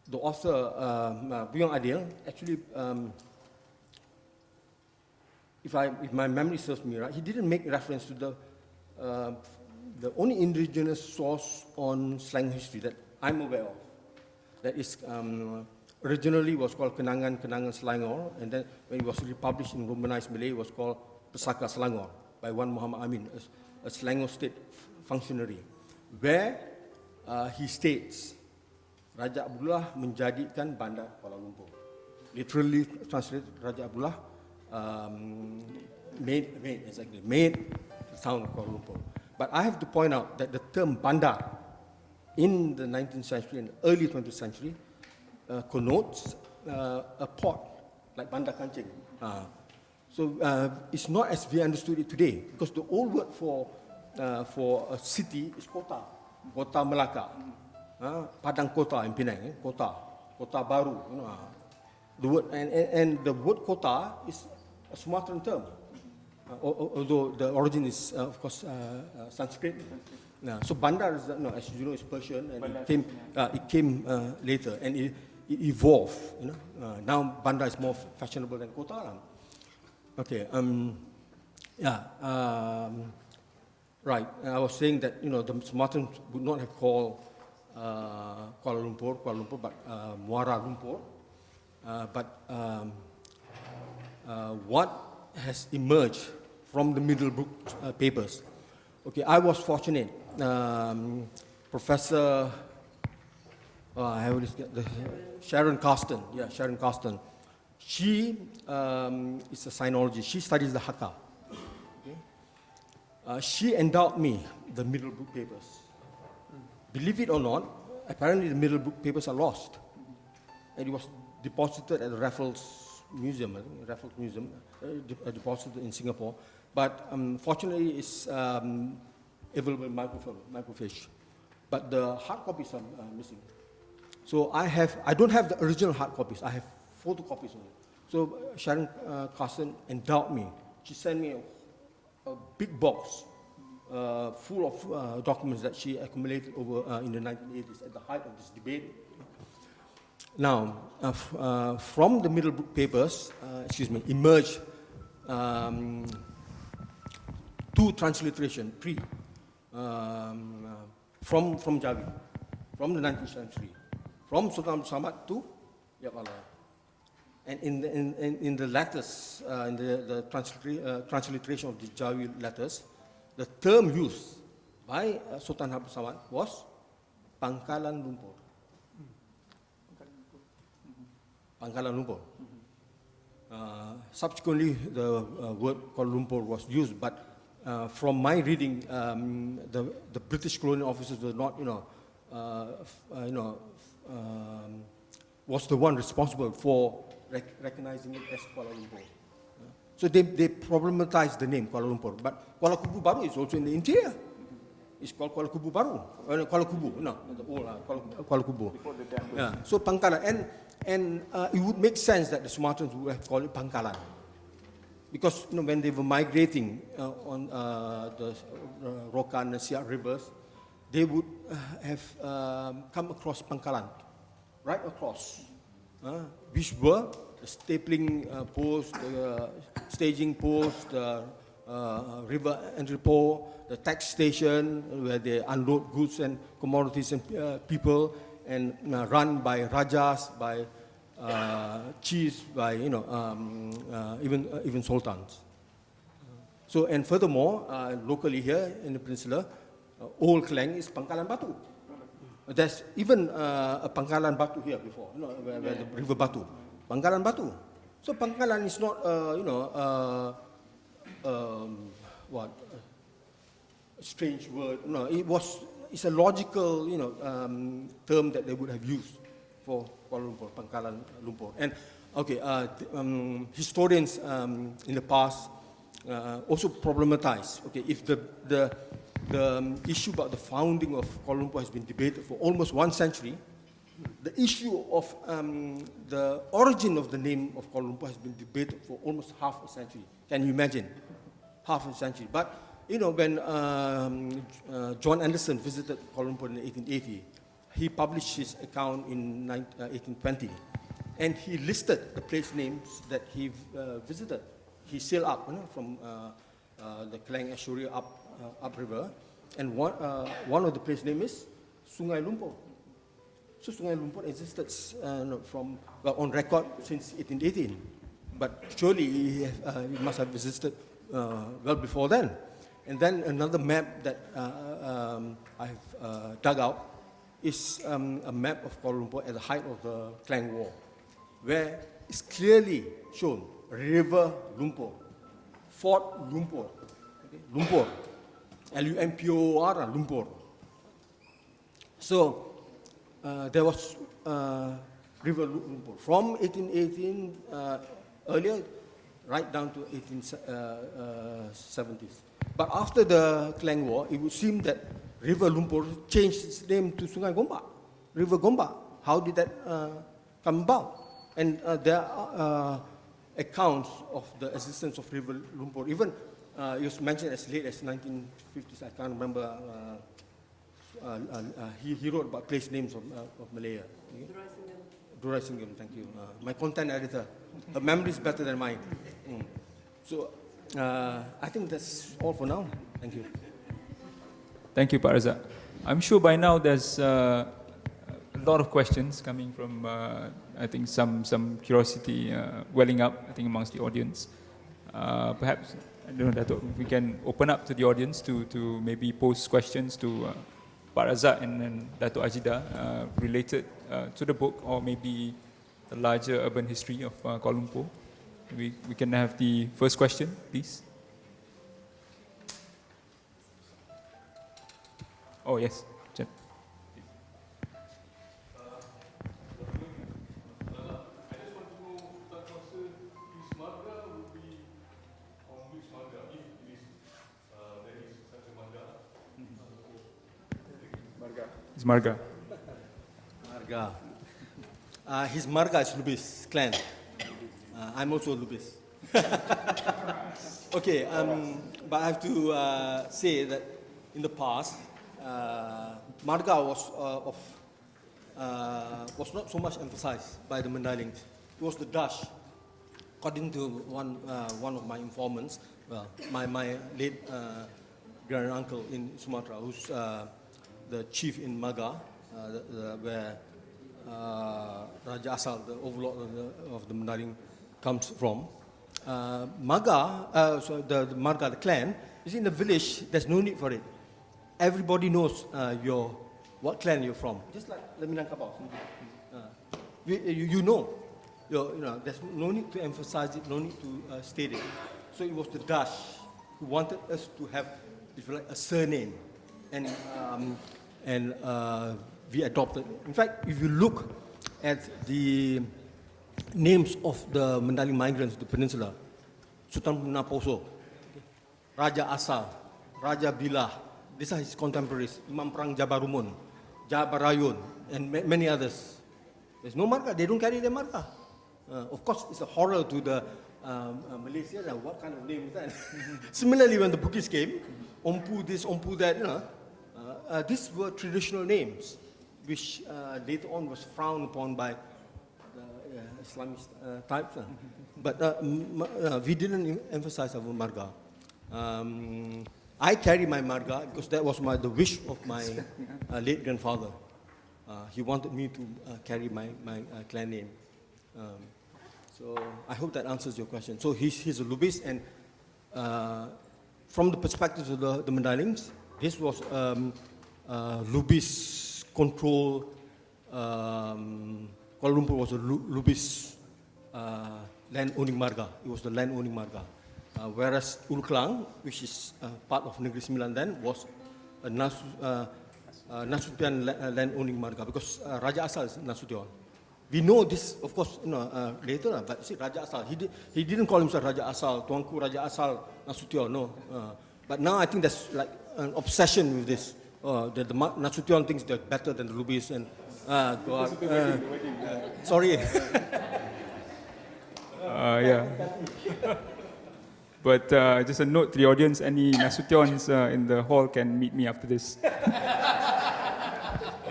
the author Buyong Adil actually, if my memory serves me right, he didn't make reference to the only indigenous source on slang history that I'm aware of. That is originally was called Kenangan Selangor, and then when it was republished in Romanized Malay, it was called Pesaka Selangor by one Muhammad Amin, a Selangor state functionary, where he states Raja Abdullah menjadikan bandar Kuala Lumpur. Literally translated, Raja Abdullah made the town of Kuala Lumpur. But I have to point out that the term bandar in the 19th century and early 20th century connotes a port, like Bandar Kancing. So it's not as we understood it today, because the old word for a city is kota, Kota Melaka, Padang Kota in Penang, Kota Baru. The word and the word kota is a Sumatran term, although the origin is of course Sanskrit. So bandar is, as you know, is Persian, and it came later, and it evolved. Now bandar is more fashionable than kota. Okay. Right. I was saying that the Sumatrans would not have called Kuala Lumpur, but Muara Lumpur. But what has emerged from the Middlebrook papers? Okay, I was fortunate. Professor, I always get the Sharon Carsten. Yeah, Sharon Carsten. She is a sinologist. She studies the Hakka. Okay? She endowed me the Middlebrook papers. Believe it or not, apparently the Middlebrook papers are lost, and it was deposited at the Raffles Museum. I think Raffles Museum, deposited in Singapore. But fortunately, it's available in microfiche. But the hard copies are missing. So I don't have the original hard copies. I have photocopies of it. So Sharon Carson endowed me. She sent me a big box full of documents that she accumulated over in the 1980s at the height of this debate. Now, from the Middlebrook papers, emerged two transliteration, from Jawi, from the 19th century, from Sultan Samad to Yap Aloy. And in the letters, in the transliteration of the Jawi letters, the term used by Sultan Abdul Samad was Pangkalan Lumpur. Pangkalan Lumpur. Subsequently, the word Kuala Lumpur was used, but from my reading, the British colonial officers were not, was the one responsible for recognizing it as Kuala Lumpur. So they problematized the name Kuala Lumpur, but Kuala Kubu Baru is also in the interior. It's called Kuala Kubu Baru. Kuala Kubu, no, the old Kuala Kubu. Before the dam. Yeah. So Pangkalan, and it would make sense that the Sumatrans would have called it Pangkalan, because when they were migrating on the Rokan and Siak rivers, they would have come across Pangkalan, right across, which were the stapling post, the staging post, the river entrepot, the tax station where they unload goods and commodities and people, and run by rajas, by chiefs, by even sultans. So, and furthermore, locally here in the peninsula, old Klang is Pangkalan Batu. There's even a Pangkalan Batu here before, where the river Batu, Pangkalan Batu. So Pangkalan is not, what, a strange word. No, it's a logical, term that they would have used for Kuala Lumpur, Pangkalan Lumpur. And okay, historians in the past also problematize. Okay, if the issue about the founding of Kuala Lumpur has been debated for almost 1 century, the issue of the origin of the name of Kuala Lumpur has been debated for almost half a century. Can you imagine? Half a century. But when John Anderson visited Kuala Lumpur in 1880, he published his account in 1820, and he listed the place names that he visited. He sailed up from the Klang Estuary upriver, and one of the place name is Sungai Lumpur. So Sungai Lumpur existed on record since 1818, but surely he must have visited well before then. And then another map that I've dug out is a map of Kuala Lumpur at the height of the Klang War, where it's clearly shown River Lumpur, Fort Lumpur, okay? Lumpur, Lumpor, Lumpur. So there was River Lumpur from 1818 earlier, right down to 1870s. But after the Klang War, it would seem that River Lumpur changed its name to Sungai Gombak, River Gombak. How did that come about? And there are accounts of the existence of River Lumpur. Even it was mentioned as late as 1950s. I can't remember. He wrote about place names of Malaya. Abdur Razzaq, thank you. My content editor. Her memory is better than mine. So I think that's all for now. Thank you. Thank you, Pak Razzaq. I'm sure by now there's a lot of questions coming from, I think, some curiosity welling up, I think, amongst the audience. Perhaps, I don't know, Dato, we can open up to the audience to maybe pose questions to Pak Razzaq and Dato Hajeedar related to the book, or maybe the larger urban history of Kuala Lumpur. We can have the first question, please. Oh, yes. Jen. It's Marga. Marga. His Marga is Lubis clan. I'm also Lubis. Okay, but I have to say that in the past, Marga was not so much emphasized by the Mandalings. It was the Dutch. According to one of my informants, well, my late grand uncle in Sumatra, who's the chief in Maga, where Raja Asal, the overlord of the Mandarin, comes from. Marga, so the Marga, the clan, is in the village. There's no need for it. Everybody knows what clan you're from. Just like the Minangkabau. You know. There's no need to emphasize it, no need to state it. So it was the Dutch who wanted us to have, if you like, a surname, and we adopted it. In fact, if you look at the names of the Mandali migrants to the peninsula, Sutan Puasa, Raja Asal, Raja Bilah, these are his contemporaries, Imam Perang Jabarumun, Jabarayun, and many others. There's no marga, they don't carry their marga. Of course, it's a horror to the Malaysians. What kind of name is that? Similarly, when the Bugis came, Ompu this, Ompu that, these were traditional names, which later on was frowned upon by the Islamist types. But we didn't emphasize our marga. I carry my marga because that was the wish of my late grandfather. He wanted me to carry my clan name. So I hope that answers your question. So he's a Lubis, and from the perspective of the Mandalings, this was Lubis control. Kuala Lumpur was a Lubis land owning marga. It was the land owning marga. Whereas Ulu Klang, which is part of Negeri Sembilan then, was a Nasution land owning marga, because Raja Asal is Nasution. We know this, of course, later, but see, Raja Asal, he didn't call himself Raja Asal, Tuanku Raja Asal Nasution, no. But now I think there's like an obsession with this. The Nasution thinks they're better than the Lubis, and sorry. Yeah. But just a note to the audience, any Nasutions in the hall can meet me after this.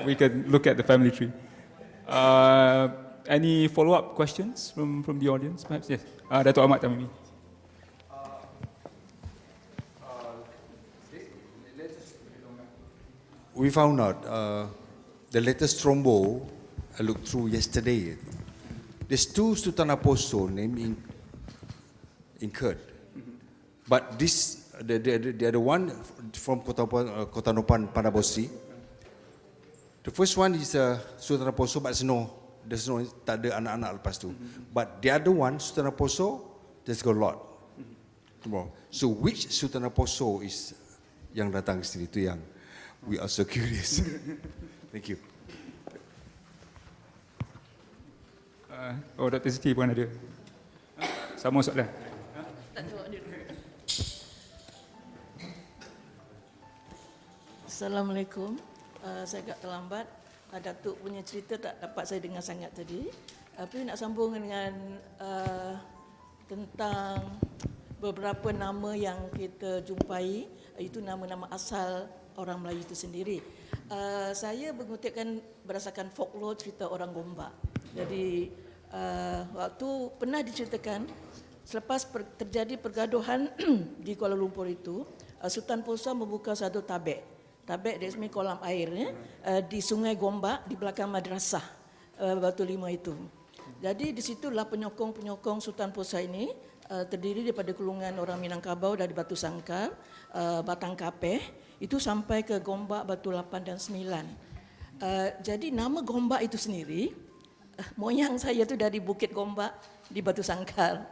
We can look at the family tree. Any follow-up questions from the audience, perhaps? Yes. Dato Ahmad Tamimi. We found out the latest trombo I looked through yesterday. There's two Sultan Apostle named incurred. But this, the other one from Kota Nopan, Panabosi. The first one is Sultan Apostle, but there's no, tak ada anak-anak lepas tu. But the other one, Sultan Apostle, there's got a lot. So which Sultan Apostle is yang datang ke sini? Itu yang we are so curious. Thank you. Dr. Siti pun ada. Sama soalan. Assalamualaikum. Saya agak terlambat. Datuk punya cerita tak dapat saya dengar sangat tadi. Tapi nak sambung dengan tentang beberapa nama yang kita jumpai, itu nama-nama asal orang Melayu itu sendiri. Saya mengutipkan berdasarkan folklore cerita orang Gombak. Jadi waktu pernah diceritakan selepas terjadi pergaduhan di Kuala Lumpur itu, Sutan Puasa membuka satu tabek resmi kolam airnya di Sungai Gombak di belakang madrasah Batu Lima itu. Jadi di situlah penyokong-penyokong Sutan Puasa ini terdiri daripada kulungan orang Minangkabau dari Batu Sangkar, Batang Kapeh, itu sampai ke Gombak, Batu 8 dan 9. Jadi nama Gombak itu sendiri, moyang saya itu dari Bukit Gombak di Batu Sangkar.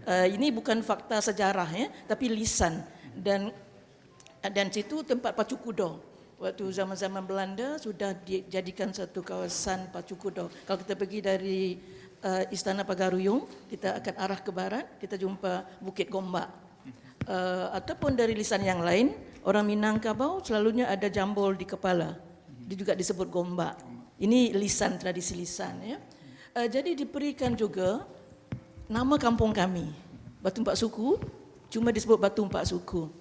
Ini bukan fakta sejarah ya, tapi lisan. Dan situ tempat pacu kuda. Waktu zaman-zaman Belanda sudah dijadikan satu kawasan pacu kuda. Kalau kita pergi dari Istana Pagaruyung, kita akan arah ke barat, kita jumpa Bukit Gombak. Ataupun dari lisan yang lain, orang Minangkabau selalunya ada jambol di kepala. Dia juga disebut Gombak. Ini lisan, tradisi lisan ya. Jadi diberikan juga nama kampung kami, Batu Empat Suku, cuma disebut Batu Empat Suku.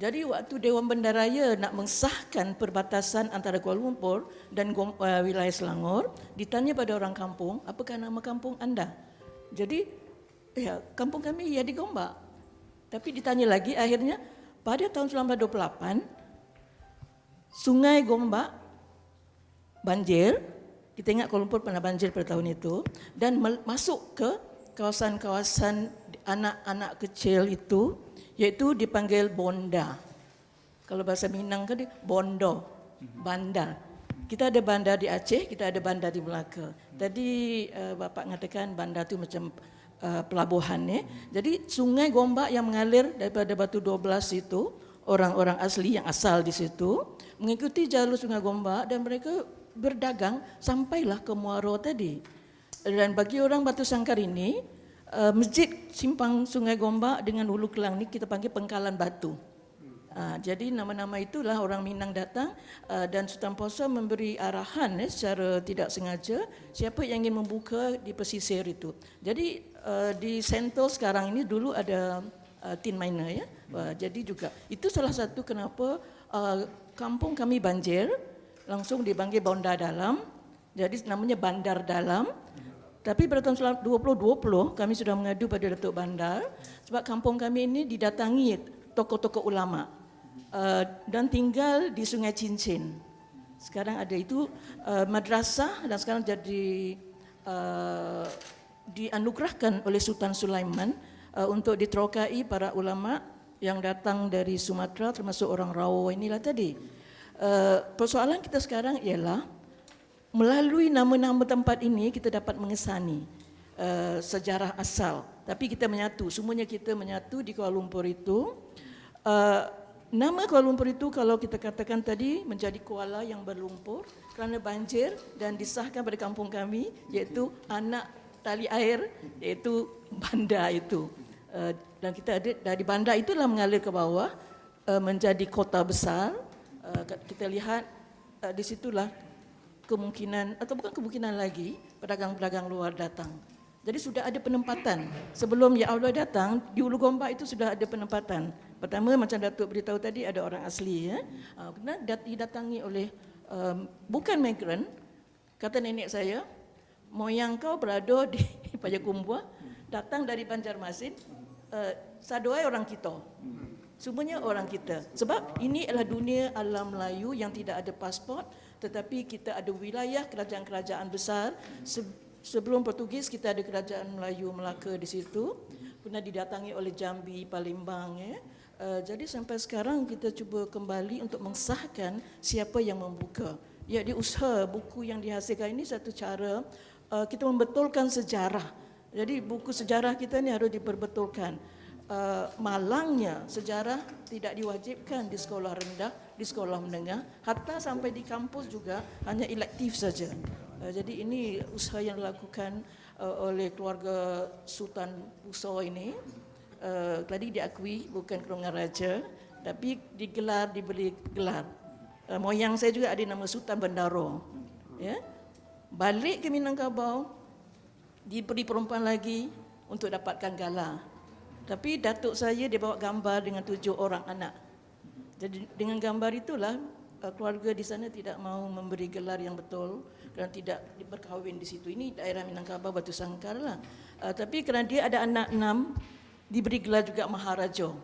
Jadi waktu Dewan Bandaraya nak mensahkan perbatasan antara Kuala Lumpur dan wilayah Selangor, ditanya pada orang kampung, apakah nama kampung anda? Jadi, ya kampung kami ya di Gombak. Tapi ditanya lagi, akhirnya pada tahun 1928, Sungai Gombak banjir, Kita ingat Kuala Lumpur pernah banjir pada tahun itu dan masuk ke kawasan-kawasan anak-anak kecil itu, iaitu dipanggil bonda. Kalau bahasa Minang kan bondo, bandar. Kita ada bandar di Aceh, kita ada bandar di Melaka. Tadi Bapak mengatakan bandar itu macam pelabuhan ya. Jadi sungai Gombak yang mengalir daripada Batu 12 itu, orang-orang asli yang asal di situ mengikuti jalur sungai Gombak dan mereka berdagang sampailah ke Muaro tadi. Dan bagi orang Batu Sangkar ini, masjid simpang Sungai Gombak dengan Hulu Kelang ni kita panggil Pengkalan Batu. Jadi nama-nama itulah orang Minang datang dan Sutan Puasa memberi arahan secara tidak sengaja siapa yang ingin membuka di pesisir itu. Jadi di Sentul sekarang ini dulu ada tin miner ya. Jadi juga itu salah satu kenapa kampung kami banjir langsung dipanggil Bonda Dalam. Jadi namanya Bandar Dalam. Tapi pada tahun 2020 kami sudah mengadu pada Datuk Bandar sebab kampung kami ini didatangi tokoh-tokoh ulama dan tinggal di Sungai Cincin. Sekarang ada itu madrasah dan sekarang jadi dianugerahkan oleh Sultan Sulaiman untuk diterokai para ulama yang datang dari Sumatera termasuk orang Rawa inilah tadi. Persoalan kita sekarang ialah melalui nama-nama tempat ini kita dapat mengesani sejarah asal. Tapi kita menyatu, semuanya kita menyatu di Kuala Lumpur itu. Nama Kuala Lumpur itu kalau kita katakan tadi menjadi Kuala yang berlumpur kerana banjir dan disahkan pada kampung kami iaitu anak tali air iaitu bandar itu. Dan kita ada dari bandar itulah mengalir ke bawah menjadi kota besar. Kita lihat di situlah kemungkinan atau bukan kemungkinan lagi pedagang-pedagang luar datang. Jadi sudah ada penempatan. Sebelum Ya Allah datang, di Hulu Gombak itu sudah ada penempatan. Pertama macam Datuk beritahu tadi ada orang asli ya. Kena didatangi oleh bukan migran. Kata nenek saya, moyang kau berada di Payakumbuh, datang dari Banjarmasin, sadoai orang kita. Semuanya orang kita. Sebab ini adalah dunia alam Melayu yang tidak ada pasport, tetapi kita ada wilayah kerajaan-kerajaan besar. Sebelum Portugis kita ada kerajaan Melayu Melaka di situ, pernah didatangi oleh Jambi, Palembang ya. Jadi sampai sekarang kita cuba kembali untuk mengesahkan siapa yang membuka. Ya, di usaha buku yang dihasilkan ini satu cara kita membetulkan sejarah. Jadi buku sejarah kita ni harus diperbetulkan. Malangnya sejarah tidak diwajibkan di sekolah rendah, di sekolah menengah, hatta sampai di kampus juga hanya elektif saja. Jadi ini usaha yang dilakukan oleh keluarga Sutan Puasa ini. Tadi diakui bukan keluarga raja, tapi digelar, diberi gelar. Moyang saya juga ada nama Sultan Bendaro. Ya. Balik ke Minangkabau, diberi perempuan lagi untuk dapatkan galah. Tapi datuk saya dia bawa gambar dengan 7 orang anak. Jadi dengan gambar itulah keluarga di sana tidak mau memberi gelar yang betul kerana tidak berkahwin di situ. Ini daerah Minangkabau Batu Sangkar lah. Tapi kerana dia ada anak 6, diberi gelar juga Maharaja.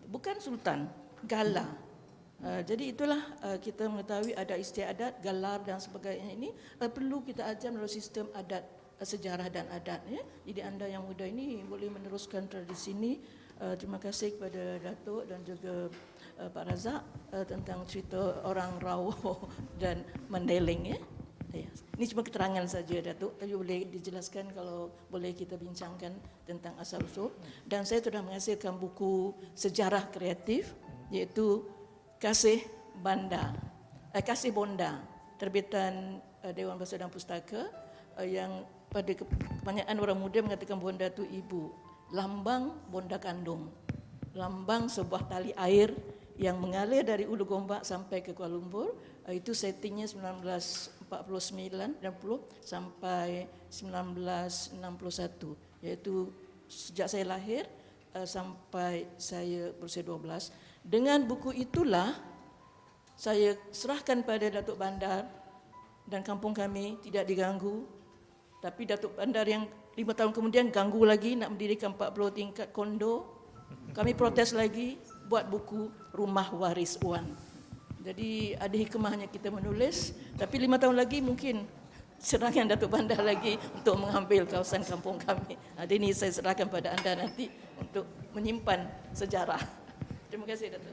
Bukan Sultan, Gala. Jadi itulah kita mengetahui ada istiadat, galar dan sebagainya ini perlu kita ajar melalui sistem adat, sejarah dan adat ya. Jadi anda yang muda ini boleh meneruskan tradisi ini. Terima kasih kepada Datuk dan juga Pak Razzaq tentang cerita orang Rawa dan Mendeling ya. Ini cuma keterangan saja Datuk, tapi boleh dijelaskan kalau boleh kita bincangkan tentang asal usul. Dan saya sudah menghasilkan buku sejarah kreatif iaitu Kasih Bonda, terbitan Dewan Bahasa dan Pustaka yang pada kebanyakan orang muda mengatakan bonda itu ibu, lambang bonda kandung, lambang sebuah tali air yang mengalir dari Hulu Gombak sampai ke Kuala Lumpur. Itu settingnya 1949 sampai 1961, iaitu sejak saya lahir sampai saya berusia 12. Dengan buku itulah saya serahkan pada Datuk Bandar dan kampung kami tidak diganggu. Tapi Datuk Bandar yang 5 tahun kemudian ganggu lagi nak mendirikan 40 tingkat kondo. Kami protes lagi, buat buku Rumah Waris Wan. Jadi ada hikmahnya kita menulis, tapi 5 tahun lagi mungkin serangan Datuk Bandar lagi untuk mengambil kawasan kampung kami. Jadi ini saya serahkan pada anda nanti untuk menyimpan sejarah. Terima kasih Datuk.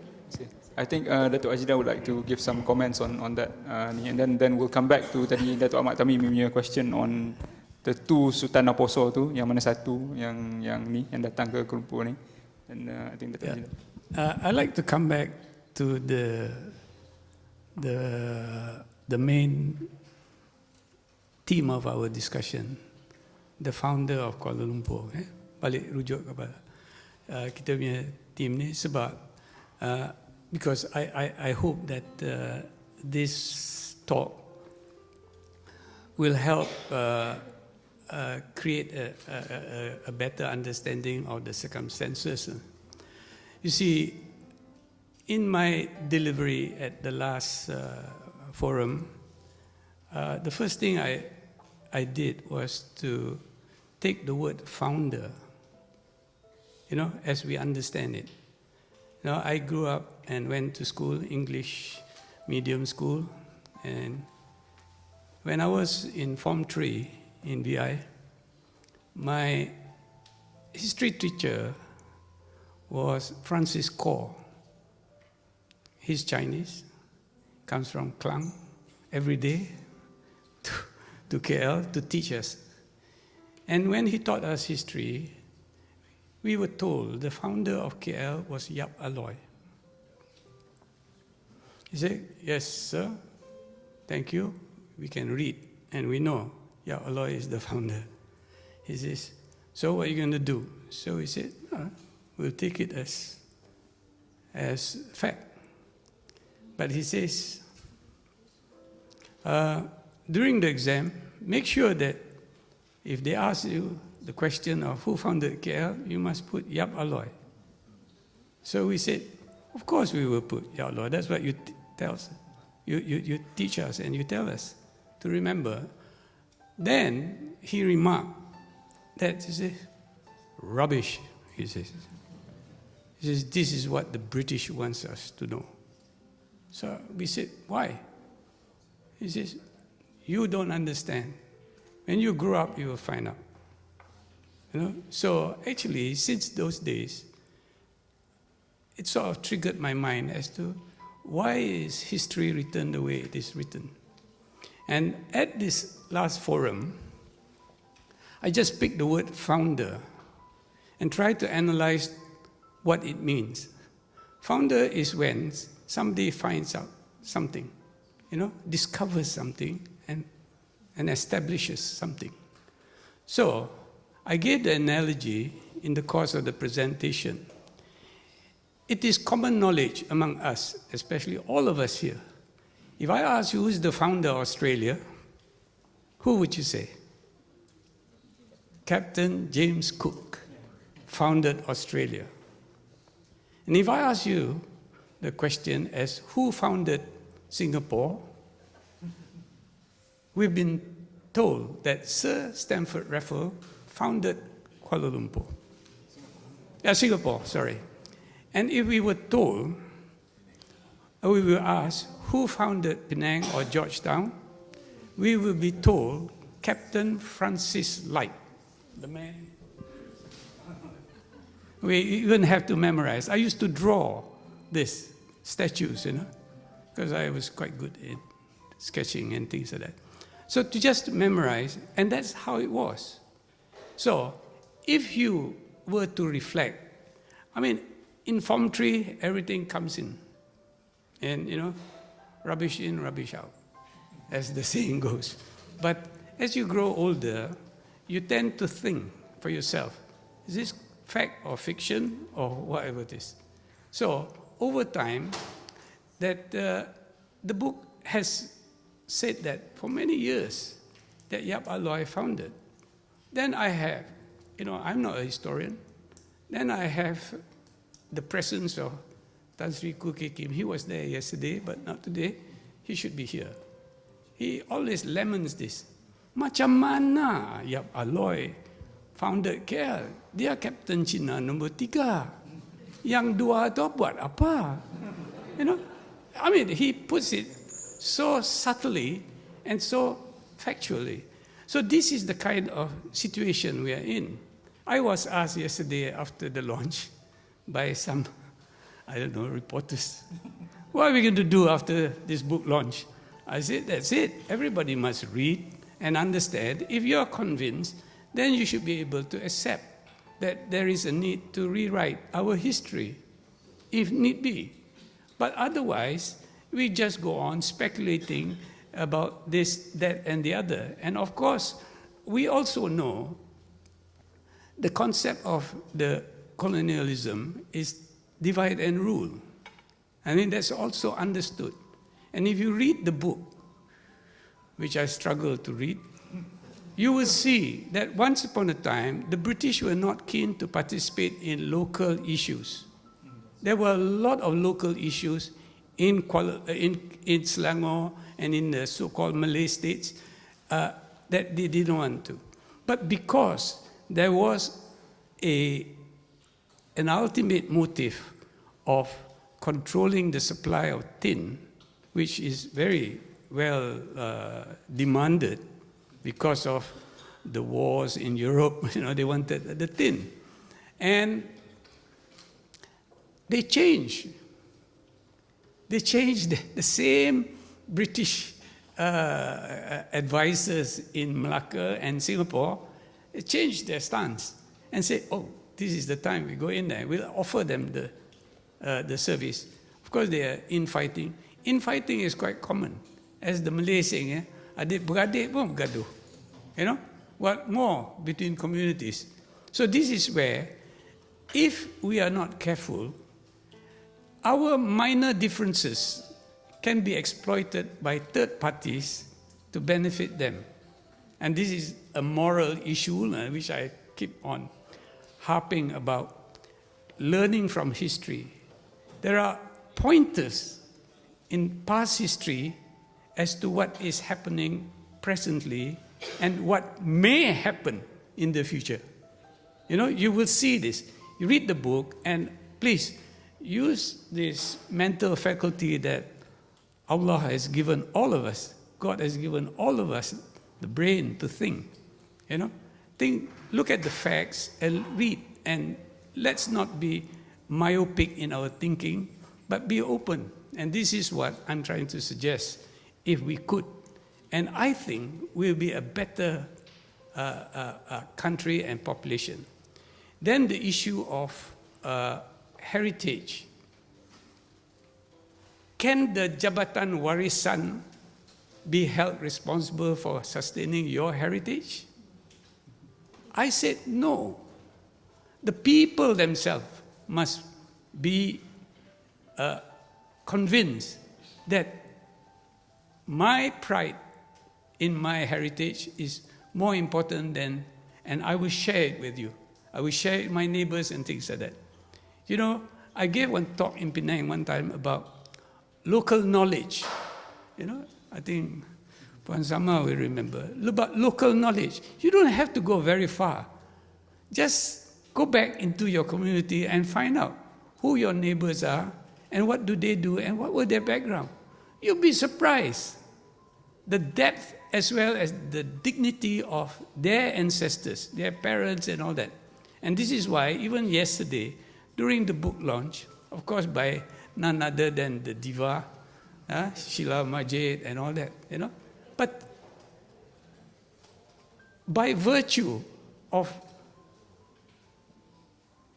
I think Dato' Hajeedar would like to give some comments on that, and then we'll come back to tadi Dato' Ahmad Tamim punya question on the two Sutan Puasa tu, yang mana satu yang datang ke Kuala Lumpur ni, and I think Dato' Hajeedar. I'd like to come back to the main theme of our discussion, the founder of Kuala Lumpur. Balik rujuk kepada kita punya team ni sebab because I hope that this talk will help create a better understanding of the circumstances. You see, in my delivery at the last forum, the first thing I did was to take the word founder, as we understand it. I grew up and went to school, English medium school, and when I was in Form 3 in VI, my history teacher was Francis Kaur. He's Chinese, comes from Klang every day to KL to teach us. And when he taught us history, we were told the founder of KL was Yap Aloy. He said, yes, sir, thank you. We can read and we know Yap Aloy is the founder. He says, so what are you going to do? So he said, we'll take it as fact. But he says, during the exam, make sure that if they ask you the question of who founded KL, you must put Yap Aloy. So we said, of course we will put Yap Aloy. That's what you tell us. You teach us and you tell us to remember. Then he remarked that, he says, rubbish, he says. He says, this is what the British wants us to know. So we said, why? He says, you don't understand. When you grow up, you will find out. So actually, since those days, it sort of triggered my mind as to why is history written the way it is written. And at this last forum, I just picked the word founder and tried to analyze what it means. Founder is when somebody finds out something, discovers something and establishes something. So I gave the analogy in the course of the presentation. It is common knowledge among us, especially all of us here. If I ask you who is the founder of Australia, who would you say? Captain James Cook founded Australia. And if I ask you the question as who founded Singapore, we've been told that Sir Stamford Raffles founded Kuala Lumpur. Singapore, sorry. And if we were told, or we were asked who founded Penang or Georgetown, we will be told Captain Francis Light, the man. We even have to memorize. I used to draw these statues, because I was quite good at sketching and things like that. So to just memorize, and that's how it was. So if you were to reflect, in Form 3, everything comes in. And, rubbish in, rubbish out, as the saying goes. But as you grow older, you tend to think for yourself, is this fact or fiction or whatever it is? So over time, that the book has said that for many years that Yap Aloy founded. Then I have, I'm not a historian, then I have the presence of Tan Sri Koo Kee Kim. He was there yesterday, but not today. He should be here. He always laments this. Macam mana Yap Aloy founded KL? Dia Captain Cina nombor 3. Yang 2 tu buat apa? He puts it so subtly and so factually. So this is the kind of situation we are in. I was asked yesterday after the launch by some, I don't know, reporters, what are we going to do after this book launch? I said, that's it. Everybody must read and understand. If you're convinced, then you should be able to accept that there is a need to rewrite our history, if need be. But otherwise, we just go on speculating about this, that, and the other. And of course, we also know the concept of the colonialism is divide and rule. I mean, that's also understood. And if you read the book, which I struggle to read, you will see that once upon a time, the British were not keen to participate in local issues. There were a lot of local issues in Selangor and in the so-called Malay states that they didn't want to. But because there was an ultimate motive of controlling the supply of tin, which is very well demanded because of the wars in Europe, they wanted the tin. And they changed. They changed the same British advisors in Malacca and Singapore, they changed their stance and said, oh, this is the time we go in there. We'll offer them the service. Of course, they are infighting. Infighting is quite common. As the Malays saying, adik-beradik pun bergaduh. What more between communities? So this is where, if we are not careful, our minor differences can be exploited by third parties to benefit them. And this is a moral issue, which I keep on harping about, learning from history. There are pointers in past history as to what is happening presently and what may happen in the future. You will see this. You read the book, and please use this mental faculty that Allah has given all of us. God has given all of us the brain to think. Look at the facts and read, and let's not be myopic in our thinking, but be open. And this is what I'm trying to suggest, if we could. And I think we'll be a better country and population. Then the issue of heritage. Can the Jabatan Warisan be held responsible for sustaining your heritage? I said no. The people themselves must be convinced that my pride in my heritage is more important than, and I will share it with you. I will share it with my neighbors and things like that. I gave one talk in Penang one time about local knowledge. I think Puan Sama will remember. About local knowledge. You don't have to go very far. Just go back into your community and find out who your neighbors are and what do they do and what was their background. You'll be surprised. The depth as well as the dignity of their ancestors, their parents and all that. And this is why even yesterday, during the book launch, of course by none other than the diva, Sheila Majid and all that, But by virtue of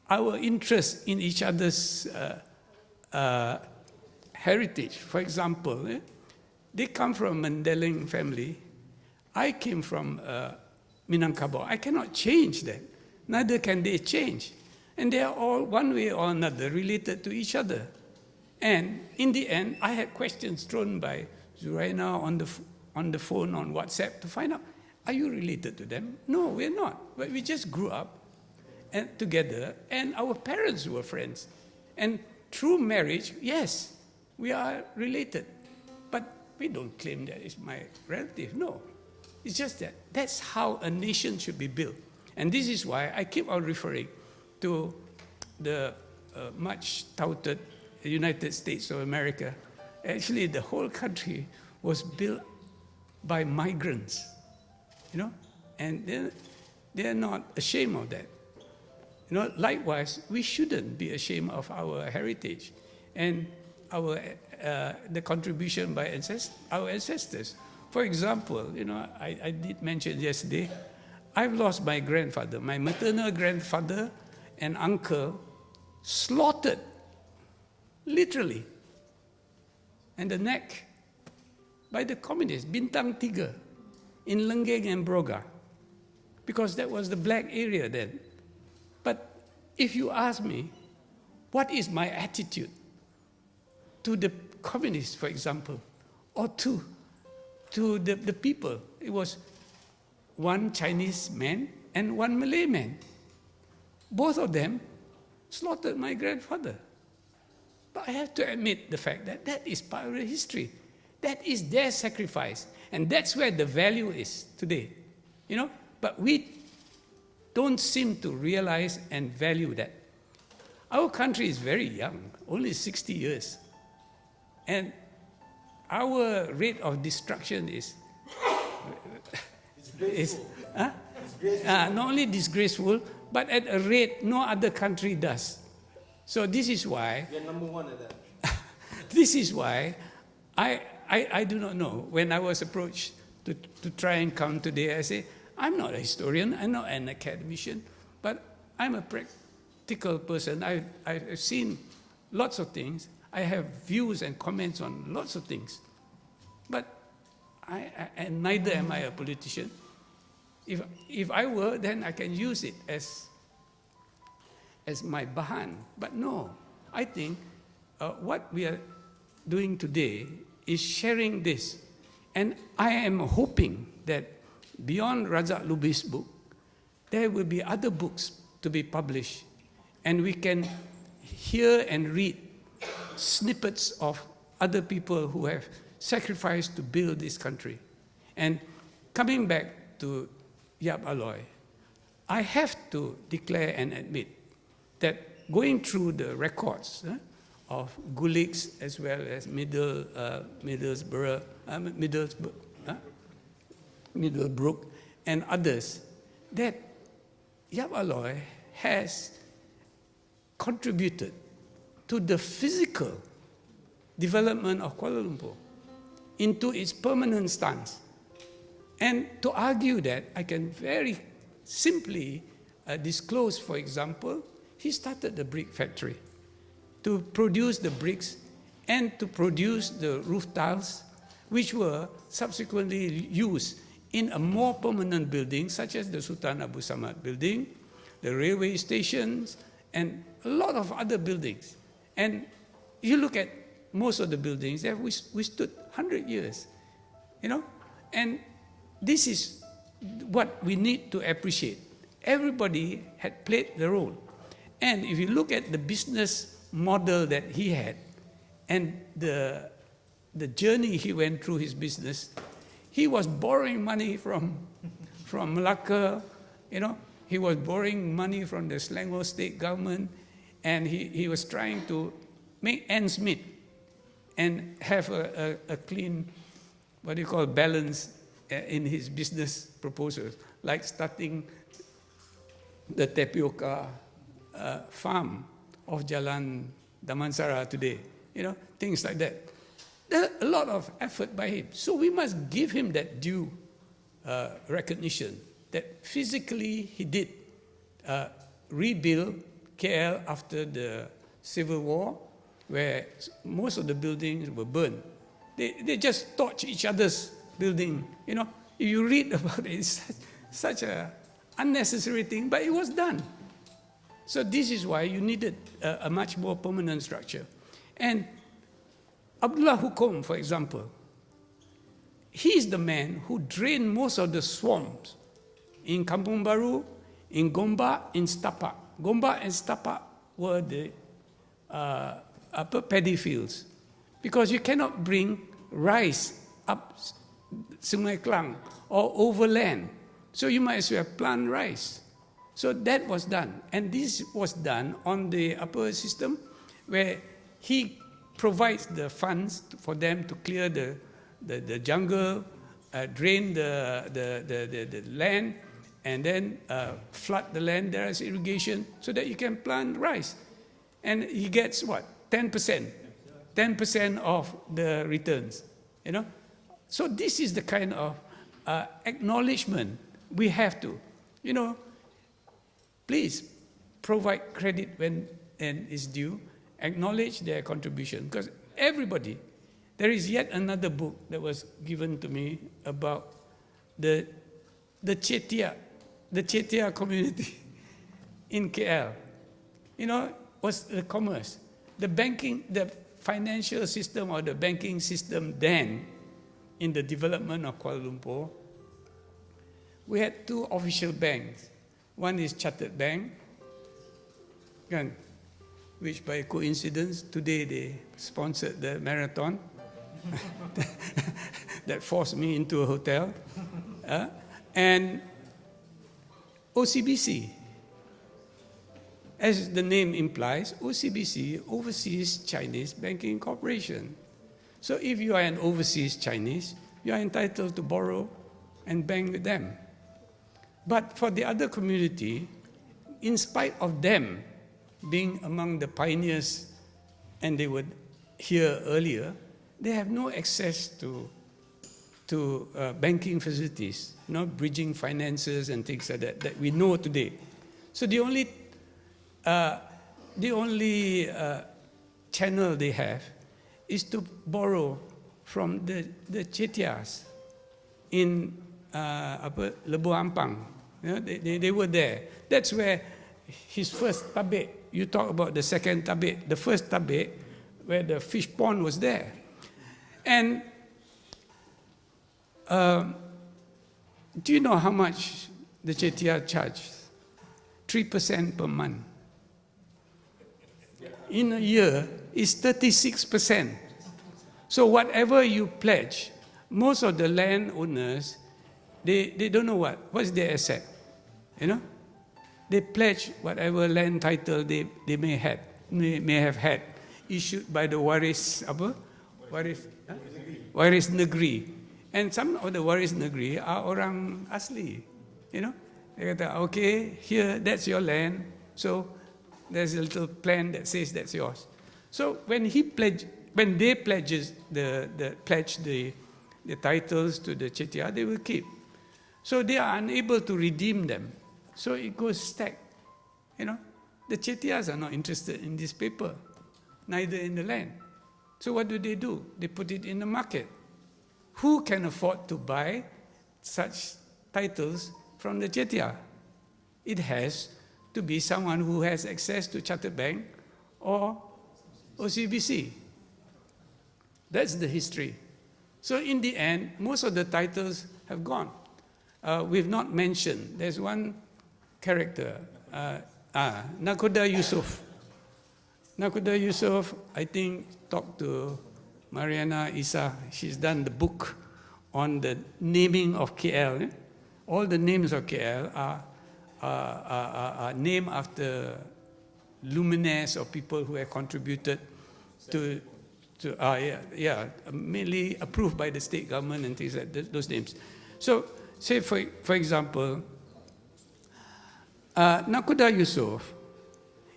our interest in each other's heritage, for example, they come from a Mandailing family. I came from Minangkabau. I cannot change that. Neither can they change. And they are all, one way or another, related to each other. And in the end, I had questions thrown by Zuraina on the phone, on WhatsApp, to find out, are you related to them? No, we're not. But we just grew up together, and our parents were friends. And through marriage, yes, we are related. But we don't claim that it's my relative. No. It's just that that's how a nation should be built. And this is why I keep on referring to the much touted United States of America. Actually, the whole country was built by migrants. and they're not ashamed of that. Likewise, we shouldn't be ashamed of our heritage and the contribution by our ancestors. For example, I did mention yesterday, I've lost my grandfather, my maternal grandfather and uncle, slaughtered, literally, and the neck by the communists, Bintang Tiga, in Lenggeng and Broga, because that was the black area then. But if you ask me, what is my attitude to the communists, for example, or to the people? It was one Chinese man and one Malay man. Both of them slaughtered my grandfather. But I have to admit the fact that that is part of the history. That is their sacrifice. And that's where the value is today. But we don't seem to realize and value that. Our country is very young, only 60 years. And our rate of destruction is not only disgraceful, but at a rate no other country does. So this is why... We are number one at that. This is why I do not know. When I was approached to try and come today, I say, I'm not a historian, I'm not an academician, but I'm a practical person. I've seen lots of things. I have views and comments on lots of things. But and neither am I a politician. If I were, then I can use it as my bahan. But no, I think what we are doing today is sharing this. And I am hoping that beyond Razzaq Lubis' book, there will be other books to be published. And we can hear and read snippets of other people who have sacrificed to build this country. And coming back to Yap Aloy, I have to declare and admit that going through the records of Gulick's as well as Middlebrook and others, that Yap Aloy has contributed to the physical development of Kuala Lumpur into its permanent stance. And to argue that, I can very simply disclose, for example, he started the brick factory to produce the bricks and to produce the roof tiles, which were subsequently used in a more permanent building, such as the Sultan Abu Samad building, the railway stations, and a lot of other buildings. And you look at most of the buildings, they have withstood 100 years, And this is what we need to appreciate. Everybody had played the role. And if you look at the business model that he had and the journey he went through his business, he was borrowing money from Malacca, he was borrowing money from the Selangor state government, and he was trying to make ends meet and have a clean, balance in his business proposals, like starting the tapioca farm of Jalan Damansara today, things like that. There's a lot of effort by him. So we must give him that due recognition that physically he did rebuild KL after the Civil War, where most of the buildings were burned. They just torch each other's building. If you read about it, it's such an unnecessary thing, but it was done. So this is why you needed a much more permanent structure. And Abdullah Hukum, for example, he is the man who drained most of the swamps in Kampung Baru, in Gombak, in Setapak. Gombak and Setapak were the upper paddy fields, because you cannot bring rice up Sungai Klang or overland. So you might as well plant rice. So that was done. And this was done on the upper system, where he provides the funds for them to clear the jungle, drain the land and then flood the land. There is irrigation so that you can plant rice. And he gets what? 10%. 10% of the returns, you know? So this is the kind of acknowledgement we have to, you know, please provide credit when it's due, acknowledge their contribution, because everybody, there is yet another book that was given to me about the Chetia community in KL. You know, was the commerce, the banking, the financial system or the banking system then in the development of Kuala Lumpur. We had two official banks. One is Chartered Bank, which by coincidence today they sponsored the marathon that forced me into a hotel, and OCBC. As the name implies, OCBC, Overseas Chinese Banking Corporation. So if you are an overseas Chinese, you are entitled to borrow and bank with them. But for the other community, in spite of them being among the pioneers, and they were here earlier, they have no access to banking facilities, you know, bridging finances and things like that we know today. So the only channel they have is to borrow from the Chetias in Lebuh Ampang. You know, they were there. That's where his first tabik, you talk about the second tabik, the first tabik, where the fish pond was there. And do you know how much the Chetia charged? 3% per month. In a year, it's 36%. So whatever you pledge, most of the landowners, they don't know what's their asset, you know? They pledge whatever land title they may have had, issued by the Waris Negeri. And some of the Waris Negeri are orang asli, you know? They kata, okay, here, that's your land, so there's a little plan that says that's yours. So when they pledge the titles to the Chetia, they will keep. So they are unable to redeem them. So it goes stacked. You know, the Chetias are not interested in this paper, neither in the land. So what do? They put it in the market. Who can afford to buy such titles from the Chetia? It has to be someone who has access to Chartered Bank or OCBC. That's the history. So in the end, most of the titles have gone. We've not mentioned, there's one character, Nakoda Yusof. Nakoda Yusof, I think, talked to Mariana Isa. She's done the book on the naming of KL. All the names of KL are named after luminaires or people who have contributed to mainly approved by the state government and things like those names. So, say for example, Nakoda Yusof,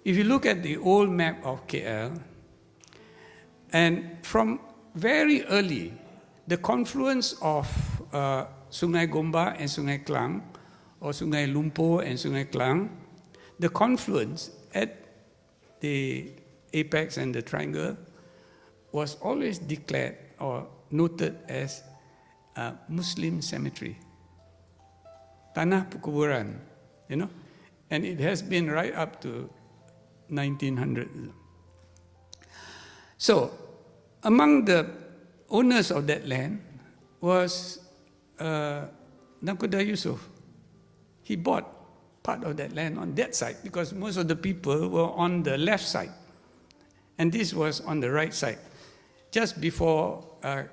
if you look at the old map of KL, and from very early, the confluence of Sungai Gombak and Sungai Klang, or Sungai Lumpur and Sungai Klang, the confluence at the apex and the triangle was always declared or noted as a Muslim cemetery. Tanah Perkuburan, you know, and it has been right up to 1900. So, among the owners of that land was Nakoda Yusof. He bought part of that land on that side because most of the people were on the left side. And this was on the right side. Just before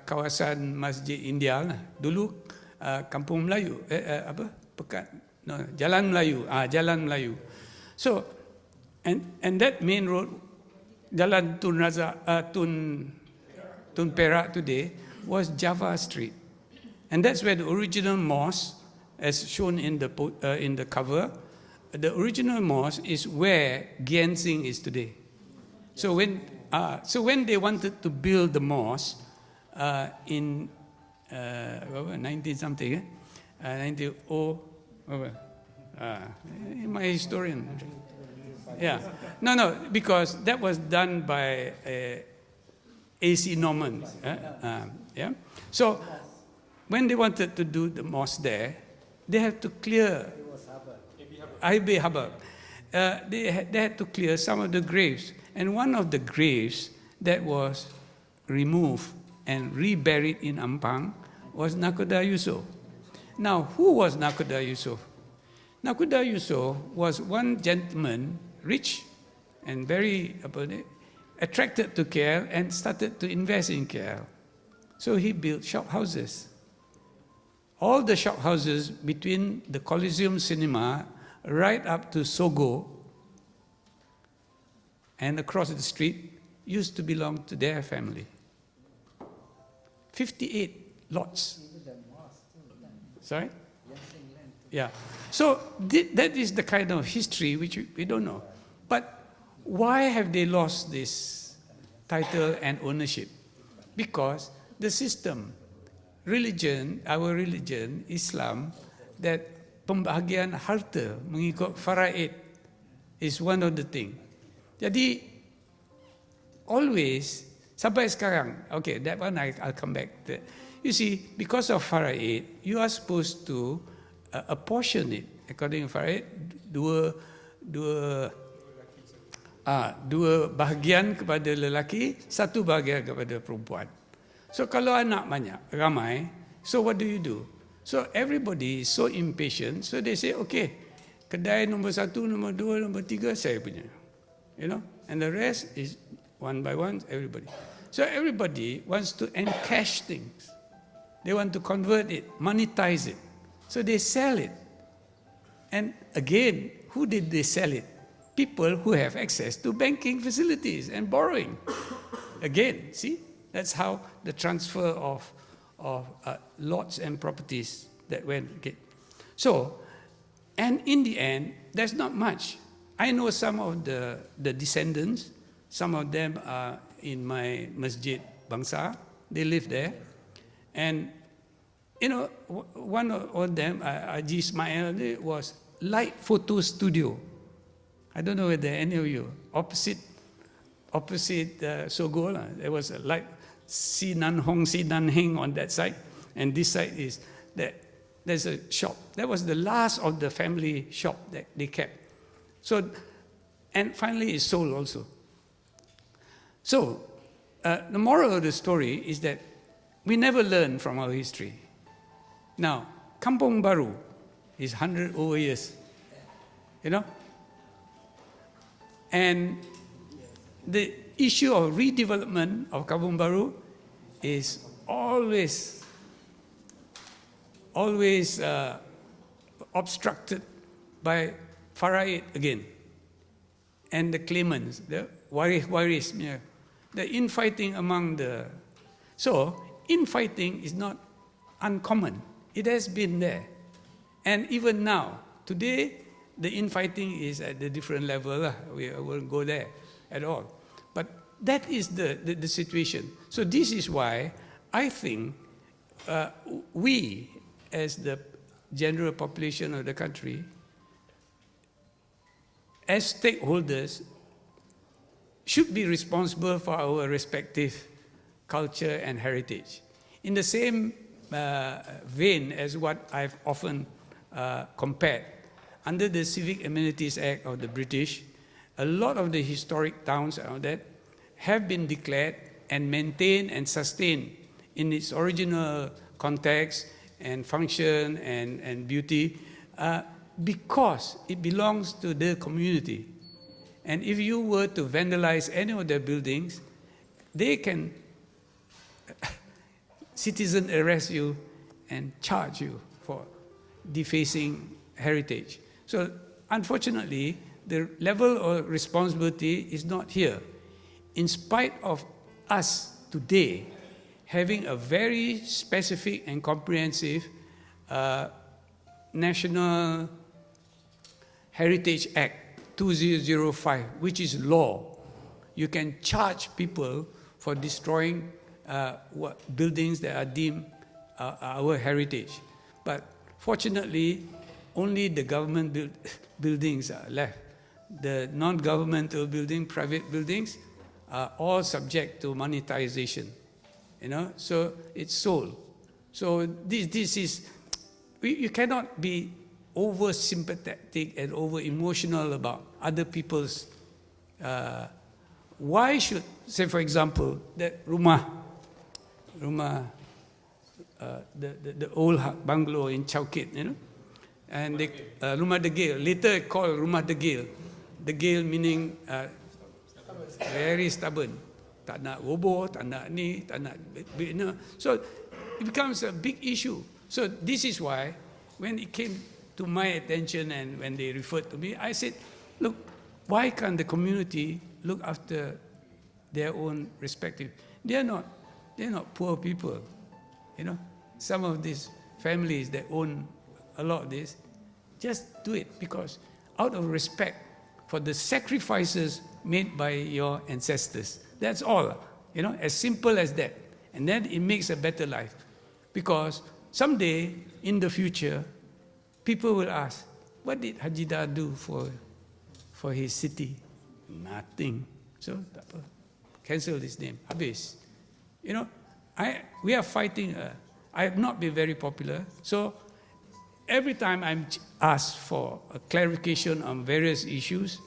kawasan Masjid India lah. Dulu Kampung Melayu, Jalan Melayu, Jalan Melayu. So, and that main road, Jalan Tun Perak today, was Java Street. And that's where the original mosque, as shown in the cover, the original mosque is where Giensing is today. So when they wanted to build the mosque in 19 something, 90 my historian. Yeah, no, because that was done by A.C. Norman. Yeah. So when they wanted to do the mosque there, they had to clear. I.B. Hubbard. They had to clear some of the graves. And one of the graves that was removed and reburied in Ampang was Nakoda Yusof. Now, who was Nakoda Yusof? Nakoda Yusof was one gentleman, rich and very attracted to KL and started to invest in KL. So he built shop houses. All the shop houses between the Coliseum Cinema right up to Sogo and across the street used to belong to their family. 58 lots. Sorry? Yeah. So that is the kind of history which we don't know. But why have they lost this title and ownership? Because the system, religion, our religion, Islam, that pembahagian harta mengikut faraid is one of the things. Jadi, always, sampai sekarang, okay, that one I'll come back to. You see, because of faraid, you are supposed to apportion it. According to faraid, dua bahagian kepada lelaki, satu bahagian kepada perempuan. So kalau anak banyak, ramai, so what do? So everybody is so impatient, so they say, okay, kedai nombor 1, nombor 2, nombor 3, saya punya. You know, and the rest is one by one, everybody. So everybody wants to encash things. They want to convert it, monetize it. So they sell it. And again, who did they sell it? People who have access to banking facilities and borrowing. Again, see, that's how the transfer of lots and properties that went. Okay. So, and in the end, there's not much. I know some of the descendants, some of them are in my Masjid Bangsa, they live there. And, you know, one of them, Haji Ismail, was Light Photo Studio. I don't know whether any of you, opposite Sogo, there was a Light Si Nan Hong, Si Nan Heng on that side. And this side is, there's a shop. That was the last of the family shop that they kept. So, and finally it's sold also. So, the moral of the story is that we never learn from our history. Now, Kampung Baru is 100 over years, you know? And the issue of redevelopment of Kampung Baru is always obstructed by faraid again. And the claimants, the waris, the infighting among the... So, infighting is not uncommon. It has been there. And even now, today, the infighting is at a different level. We won't go there at all. But that is the situation. So this is why I think we, as the general population of the country, as stakeholders, should be responsible for our respective culture and heritage. In the same vein as what I've often compared, under the Civic Amenities Act of the British, a lot of the historic towns out there have been declared and maintained and sustained in its original context and function and beauty because it belongs to the community. And if you were to vandalize any of their buildings, they can citizen arrest you and charge you for defacing heritage. So unfortunately, the level of responsibility is not here. In spite of us today having a very specific and comprehensive National Heritage Act 2005, which is law. You can charge people for destroying buildings that are deemed our heritage. But fortunately, only the government buildings are left. The non-governmental building, private buildings, are all subject to monetization. You know, so it's sold. So this is, you cannot be over sympathetic and over emotional about other people's. Why should, say for example, that rumah, the old bungalow in Chowkit, you know, and they, Rumah Degil, later called Rumah Degil. Degil meaning very stubborn. Tak nak roboh, tak nak ni, tak nak, you know. So it becomes a big issue. So this is why, when it came to my attention and when they referred to me, I said, look, why can't the community look after their own respective? They're not poor people, you know. Some of these families that own a lot of this, just do it because out of respect for the sacrifices made by your ancestors. That's all, you know, as simple as that. And then it makes a better life. Because someday, in the future, people will ask, what did Hajeedar do for his city? Nothing. So, cancel his name. Habis. You know, we are fighting. I have not been very popular. So, every time I'm asked for a clarification on various issues,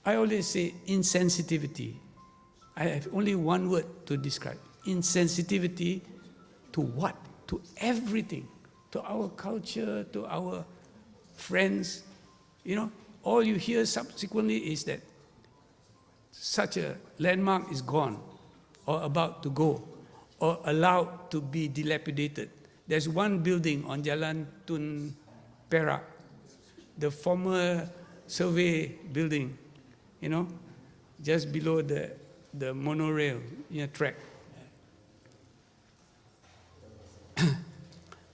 I always say insensitivity. I have only one word to describe. Insensitivity to what? To everything. To our culture, to our friends. You know, all you hear subsequently is that such a landmark is gone, or about to go, or allowed to be dilapidated. There's one building on Jalan Tun Perak, the former survey building, you know, just below the monorail track.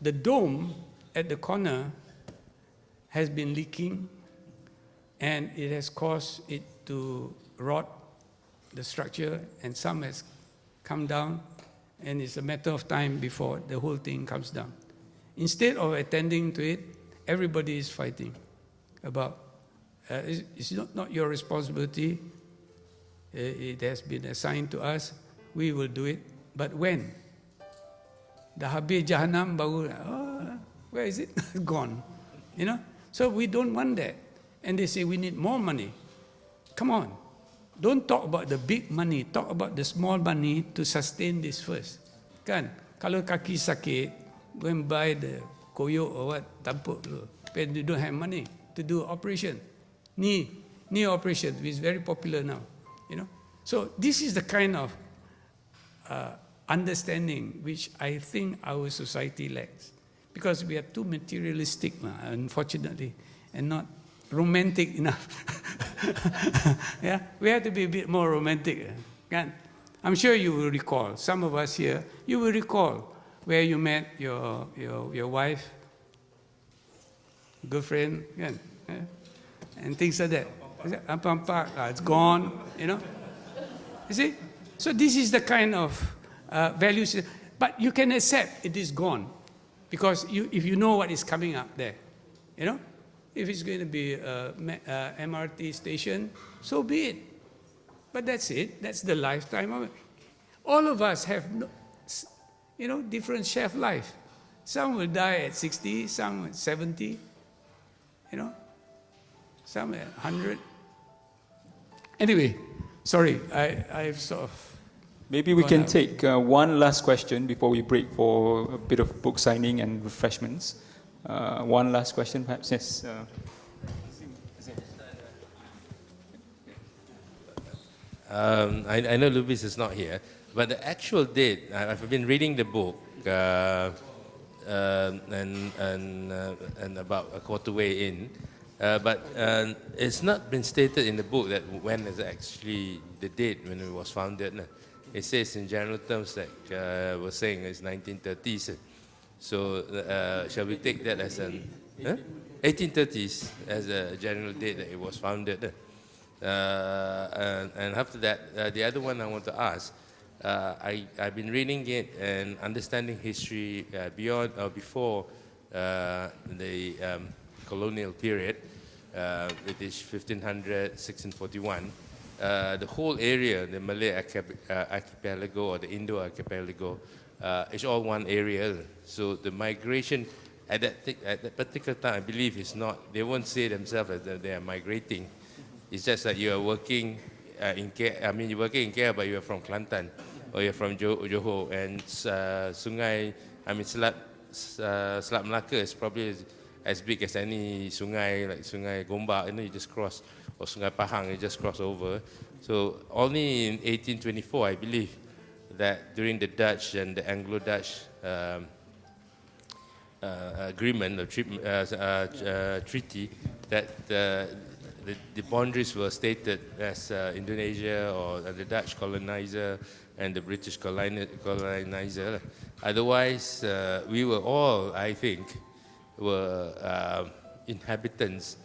The dome at the corner has been leaking, and it has caused it to rot, the structure, and some has come down, and it's a matter of time before the whole thing comes down. Instead of attending to it, everybody is fighting about, it's not your responsibility, it has been assigned to us, we will do it, but when? The habis Jahannam baru, where is it? Gone, you know? So we don't want that. And they say we need more money. Come on. Don't talk about the big money. Talk about the small money to sustain this first. Kan? Kalau kaki sakit, go and buy the koyok or what, tampuk dulu. But you don't have money to do operation. Knee operation, which is very popular now. You know? So this is the kind of understanding which I think our society lacks. Because we are too materialistic, unfortunately, and not romantic enough. Yeah, we have to be a bit more romantic. I'm sure you will recall, some of us here, you will recall where you met your wife, girlfriend, and things like that. It's gone, you know. You see? So this is the kind of values, but you can accept it is gone, because if you know what is coming up there, you know. If it's going to be a MRT station, so be it. But that's it. That's the lifetime of it. All of us have, you know, different shelf life. Some will die at 60, some at 70, you know, some at 100. Anyway, sorry, I've sort of... Maybe we can take one last question before we break for a bit of book signing and refreshments. One last question, perhaps. Yes. I know Lubis is not here, but the actual date, I've been reading the book, and about a quarter way in, but it's not been stated in the book that when is actually the date when it was founded. it says in general terms like we're saying it's 1930s. So shall we take that as an 1830s as a general date that it was founded? And after that, the other one I want to ask, I've been reading it and understanding history beyond or before the colonial period, it is 1500, 1641. The whole area, the Malay archipelago or the Indo archipelago, is all one area. So the migration at that particular time, I believe, is not, they won't say themselves that they are migrating. It's just that you are working in KL, I mean, you're working in KL, but you are from Kelantan or you're from Johor, and Sungai, I mean, Selat Melaka is probably as big as any sungai, like Sungai Gombak, you just cross, or Sungai Pahang, you just cross over. So only in 1824, I believe, that during the Dutch and the Anglo-Dutch agreement or treaty, that the boundaries were stated as Indonesia or the Dutch colonizer and the British colonizer. Otherwise, we were all, I think, were inhabitants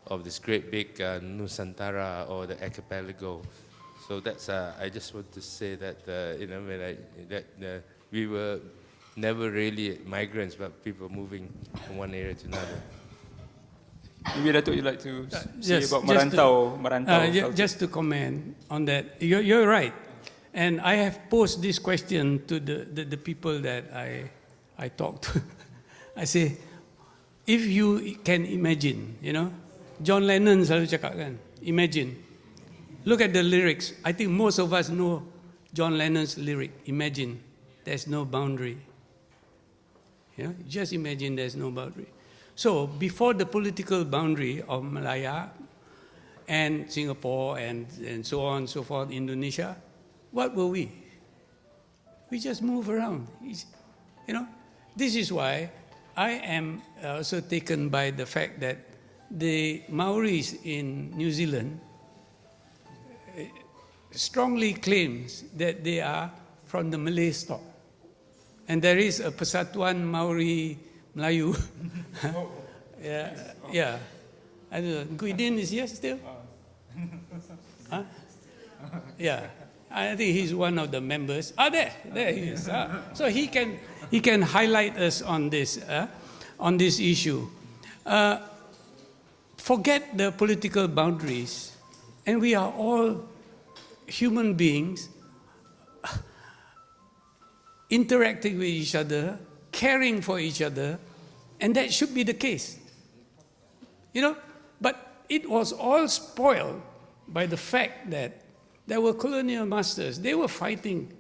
of this great big Nusantara or the archipelago. So that's, I just want to say that, you know, that we were never really migrants, but people moving from one area to another. Maybe Dato' you'd like to say yes, about merantau culture. just to comment on that, you're right. And I have posed this question to the people that I talk to. I say, if you can imagine, you know, John Lennon selalu cakap kan, imagine. Look at the lyrics. I think most of us know John Lennon's lyric, imagine, there's no boundary. You know, just imagine there's no boundary. So before the political boundary of Malaya and Singapore and so on and so forth, Indonesia, what were we? We just move around. You know, this is why I am also taken by the fact that the Maoris in New Zealand strongly claims that they are from the Malay stock. And there is a Persatuan Maori Melayu. Yeah. I don't know. Guidin is here still? Huh? Yeah. I think he's one of the members. There he is. So he can highlight us on this issue. Forget the political boundaries, and we are all human beings interacting with each other, caring for each other, and that should be the case. You know, but it was all spoiled by the fact that there were colonial masters. They were fighting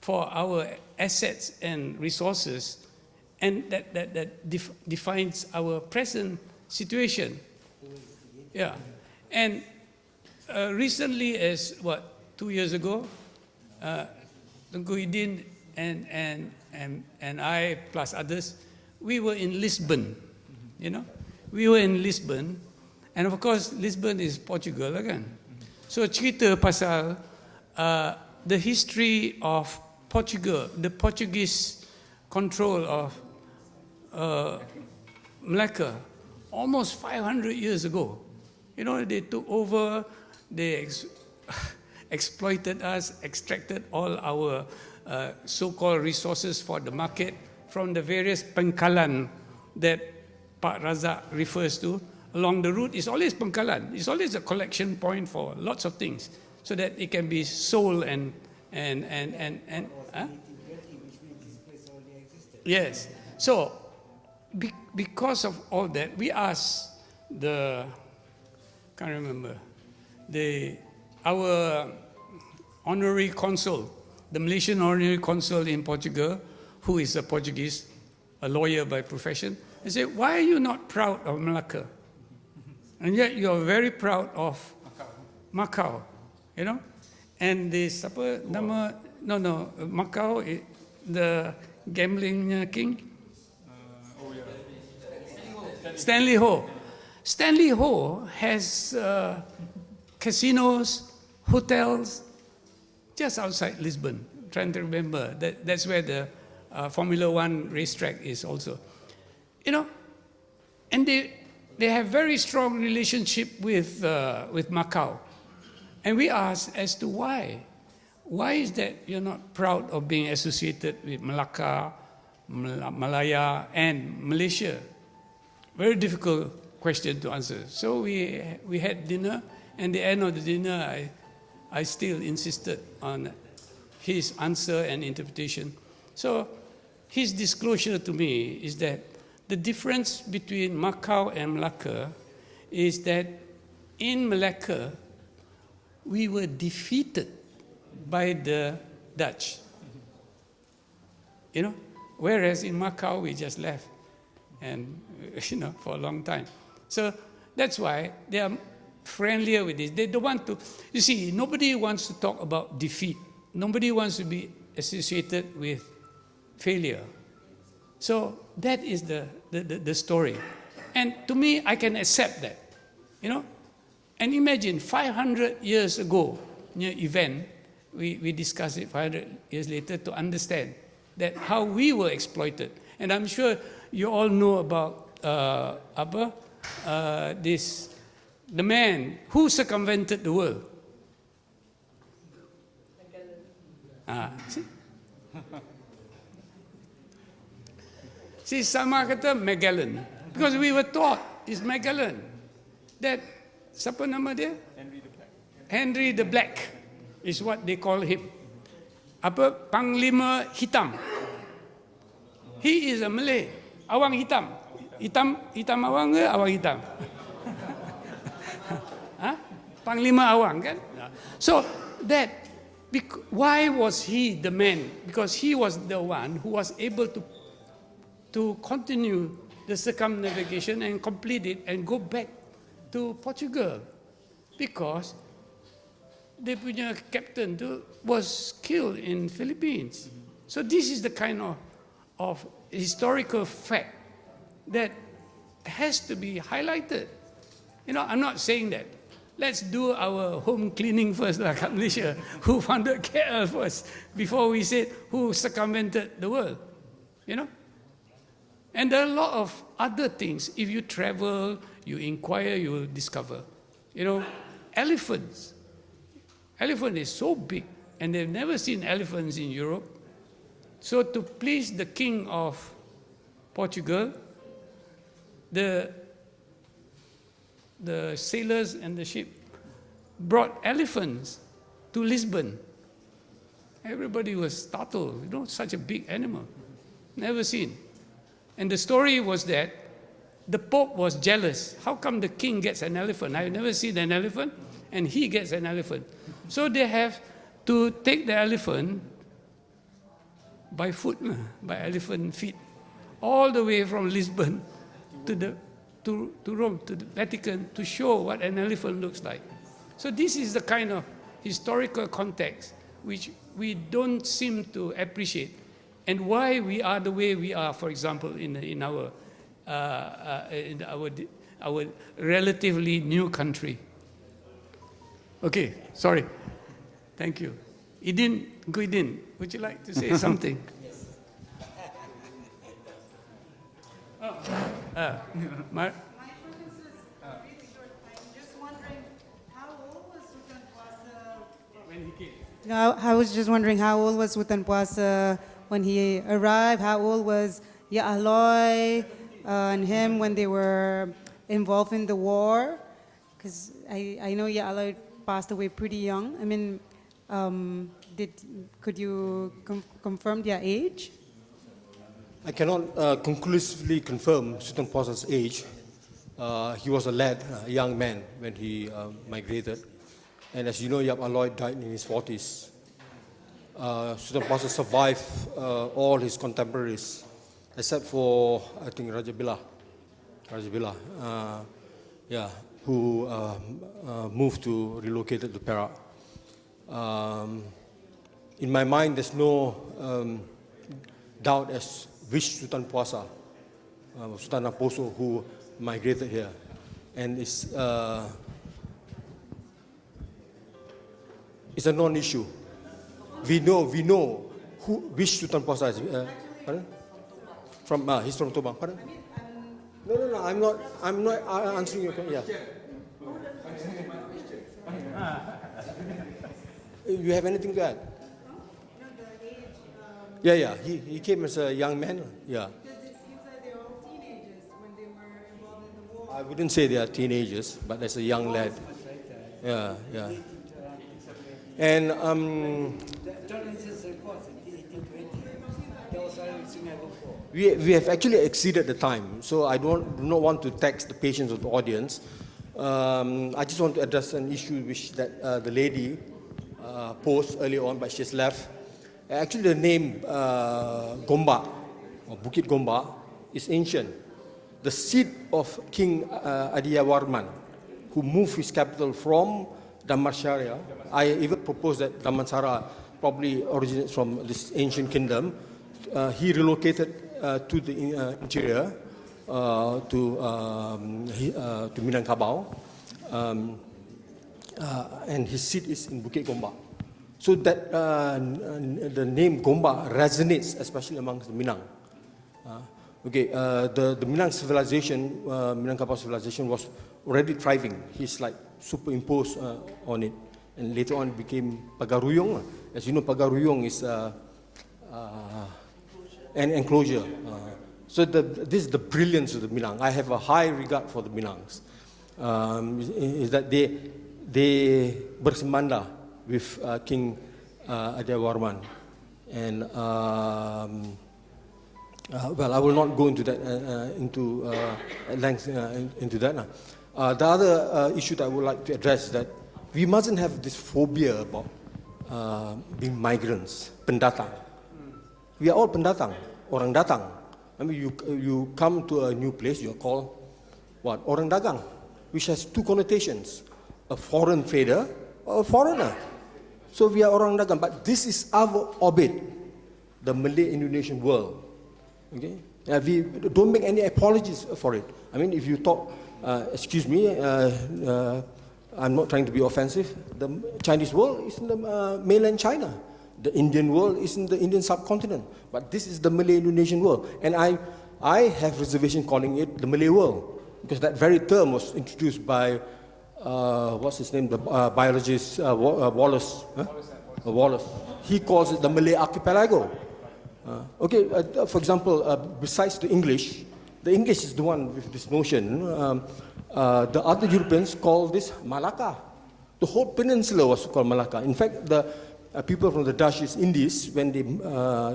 for our assets and resources, and that defines our present situation. Yeah, and recently, as 2 years ago, Tengku Idin and I plus others, we were in Lisbon. You know, we were in Lisbon, and of course, Lisbon is Portugal again. So cerita pasal the history of Portugal, the Portuguese control of Malacca, almost 500 years ago. You know, they took over, they exploited us, extracted all our so-called resources for the market from the various pengkalan that Pak Razzaq refers to. Along the route is always pengkalan. It's always a collection point for lots of things, so that it can be sold and huh? Yes. So because of all that, we asked can't remember, our honorary consul, the Malaysian honorary consul in Portugal, who is a Portuguese, a lawyer by profession, and said, why are you not proud of Malacca? And yet you are very proud of Macau, you know? And this, Macau, the gambling king? Stanley Ho. Stanley Ho has casinos, hotels, just outside Lisbon, trying to remember. That's where the Formula One racetrack is also. You know, and they have very strong relationship with Macau. And we ask as to why. Why is that you're not proud of being associated with Malacca, Malaya, and Malaysia? Very difficult question to answer. So we had dinner, and at the end of the dinner, I still insisted on his answer and interpretation. So his disclosure to me is that the difference between Macau and Malacca is that in Malacca, we were defeated by the Dutch. You know, whereas in Macau, we just left, and you know, for a long time. So that's why they are friendlier with this. They don't want to, you see, nobody wants to talk about defeat. Nobody wants to be associated with failure. So that is the story. And to me, I can accept that, you know. And imagine 500 years ago, near event, we discussed it 500 years later to understand that how we were exploited. And I'm sure you all know about the man who circumvented the world. See, sama kata Magellan. Because we were taught it's Magellan. That, siapa nama dia? Henry the Black is what they call him. Apa? Panglima Hitam. He is a Malay. Awang hitam. Hitam awang ke awang hitam? Panglima awang kan? So that, why was he the man? Because he was the one who was able to continue the circumnavigation and complete it and go back to Portugal. Because the captain was killed in Philippines. So this is the kind of historical fact that has to be highlighted. You know, I'm not saying that. Let's do our home cleaning first, like Malaysia, who founded KL first, before we said who circumvented the world. You know? And there are a lot of other things. If you travel, you inquire, you will discover. You know, elephants. Elephant is so big, and they've never seen elephants in Europe. So to please the king of Portugal, the sailors and the ship brought elephants to Lisbon. Everybody was startled, you know, such a big animal, never seen. And the story was that the Pope was jealous. How come the king gets an elephant? I've never seen an elephant, and he gets an elephant. So they have to take the elephant by foot, by elephant feet, all the way from Lisbon to Rome, to the Vatican, to show what an elephant looks like. So this is the kind of historical context which we don't seem to appreciate, and why we are the way we are, for example, in our relatively new country. Okay, sorry. Thank you. Guidin, would you like to say something? Yes. My question is really short. I'm just wondering, how old was Sutan Puasa when he came? No, I was just wondering how old was Sutan Puasa when he arrived? How old was Ya Aloy and him when they were involved in the war? Because I know Ya Aloy passed away pretty young. I mean, could you confirm their age? I cannot conclusively confirm Sutan Puasa's age. He was a lad, a young man when he migrated. And as you know, Yap Aloy died in his 40s. Sutan Puasa survived all his contemporaries, except for, I think, Rajabila, who relocated to Perak. In my mind, there's no doubt as which Sutan Puasa, Sutan Aposo, who migrated here. And it's a non-issue. we know which Sutan Puasa is. Pardon? He's from Toba. Pardon? No, I'm not answering your question. Yeah. You have anything to add? Yeah. He came as a young man. Yeah. Because it seems like they were all teenagers when they were involved in the war. I wouldn't say they are teenagers, but as a young lad. Yeah. And we have actually exceeded the time, so I do not want to tax the patience of the audience. I just want to address an issue which the lady posed earlier on, but she's left. Actually, the name Gombak, or Bukit Gombak, is ancient. The seat of King Adiyawarman, who moved his capital from Damansara. I even propose that Damansara probably originates from this ancient kingdom. He relocated to the interior, to Minangkabau, and his seat is in Bukit Gombak. So that the name Gombak resonates, especially amongst the Minang. The Minang civilization, Minangkabau civilization, was already thriving. He's like superimposed on it, and later on it became Pagaruyong. As you know, Pagaruyong is an enclosure. So this is the brilliance of the Minang. I have a high regard for the Minangs. Is that they bersemanda with King Adiyawarman, and I will not go into that at length into that. The other issue that I would like to address is that we mustn't have this phobia about being migrants, pendatang. We are all pendatang, orang datang. I mean, you come to a new place, you are called what? Orang dagang, which has two connotations: a foreign trader or a foreigner. So we are orang dagang, but this is our orbit, the Malay-Indonesian world. Okay, we don't make any apologies for it. I mean, if you talk, excuse me, I'm not trying to be offensive. The Chinese world is in the mainland China. The Indian world is in the Indian subcontinent. But this is the Malay-Indonesian world. And I have reservation calling it the Malay world, because that very term was introduced by, what's his name, the biologist Wallace. Huh? Wallace. He calls it the Malay archipelago. For example, besides the English is the one with this notion. The other Europeans call this Malacca. The whole peninsula was called Malacca. In fact, the people from the Dutch East Indies, when they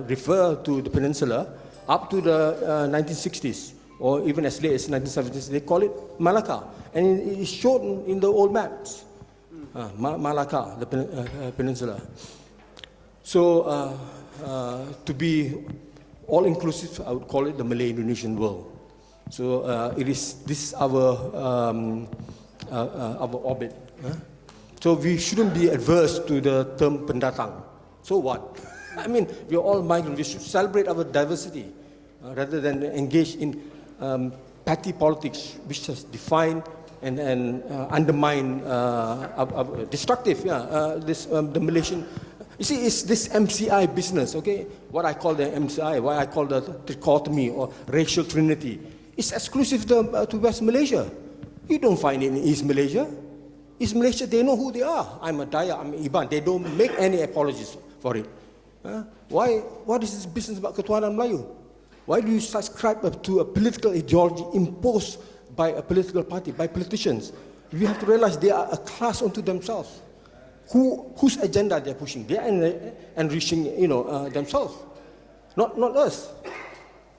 refer to the peninsula, up to the 1960s, or even as late as 1970s, they call it Malacca. And it is shown in the old maps. Malacca, the peninsula. So, to be all-inclusive, I would call it the Malay-Indonesian world. So this is our orbit. So we shouldn't be adverse to the term pendatang. So what? I mean, we're all migrants. We should celebrate our diversity rather than engage in petty politics, which has defined and undermine destructive. The Malaysian. You see, it's this MCI business, okay? What I call the MCI, what I call the trichotomy or racial trinity, it's exclusive to West Malaysia. You don't find it in East Malaysia. East Malaysia, they know who they are. I'm a Dayak, I'm Iban. They don't make any apologies for it. Why? What is this business about Ketuhanan Melayu? Why do you subscribe to a political ideology imposed by a political party, by politicians? We have to realize they are a class unto themselves. Whose agenda they're pushing? They are enriching, themselves, not us.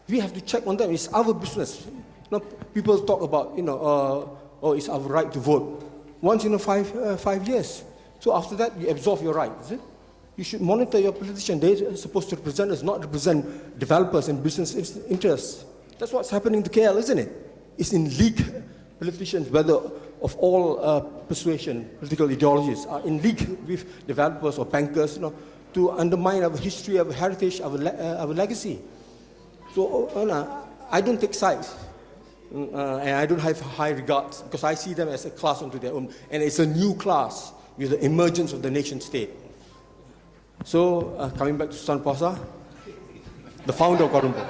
We have to check on them. It's our business. People talk about, it's our right to vote once in 5 years. So after that, you absolve your right. Is it? You should monitor your politicians. They're supposed to represent us, not represent developers and business interests. That's what's happening to KL, isn't it? It's in league. Politicians, whether of all persuasion, political ideologies, are in league with developers or bankers, to undermine our history, our heritage, our legacy. So I don't take sides, and I don't have high regards, because I see them as a class unto their own, and it's a new class with the emergence of the nation state. So, coming back to Sutan Puasa, the founder of Kuala Lumpur.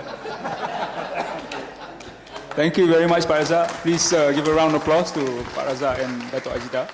Thank you very much, Pak Razzaq. Please give a round of applause to Pak Razzaq and Dato Hajeedar.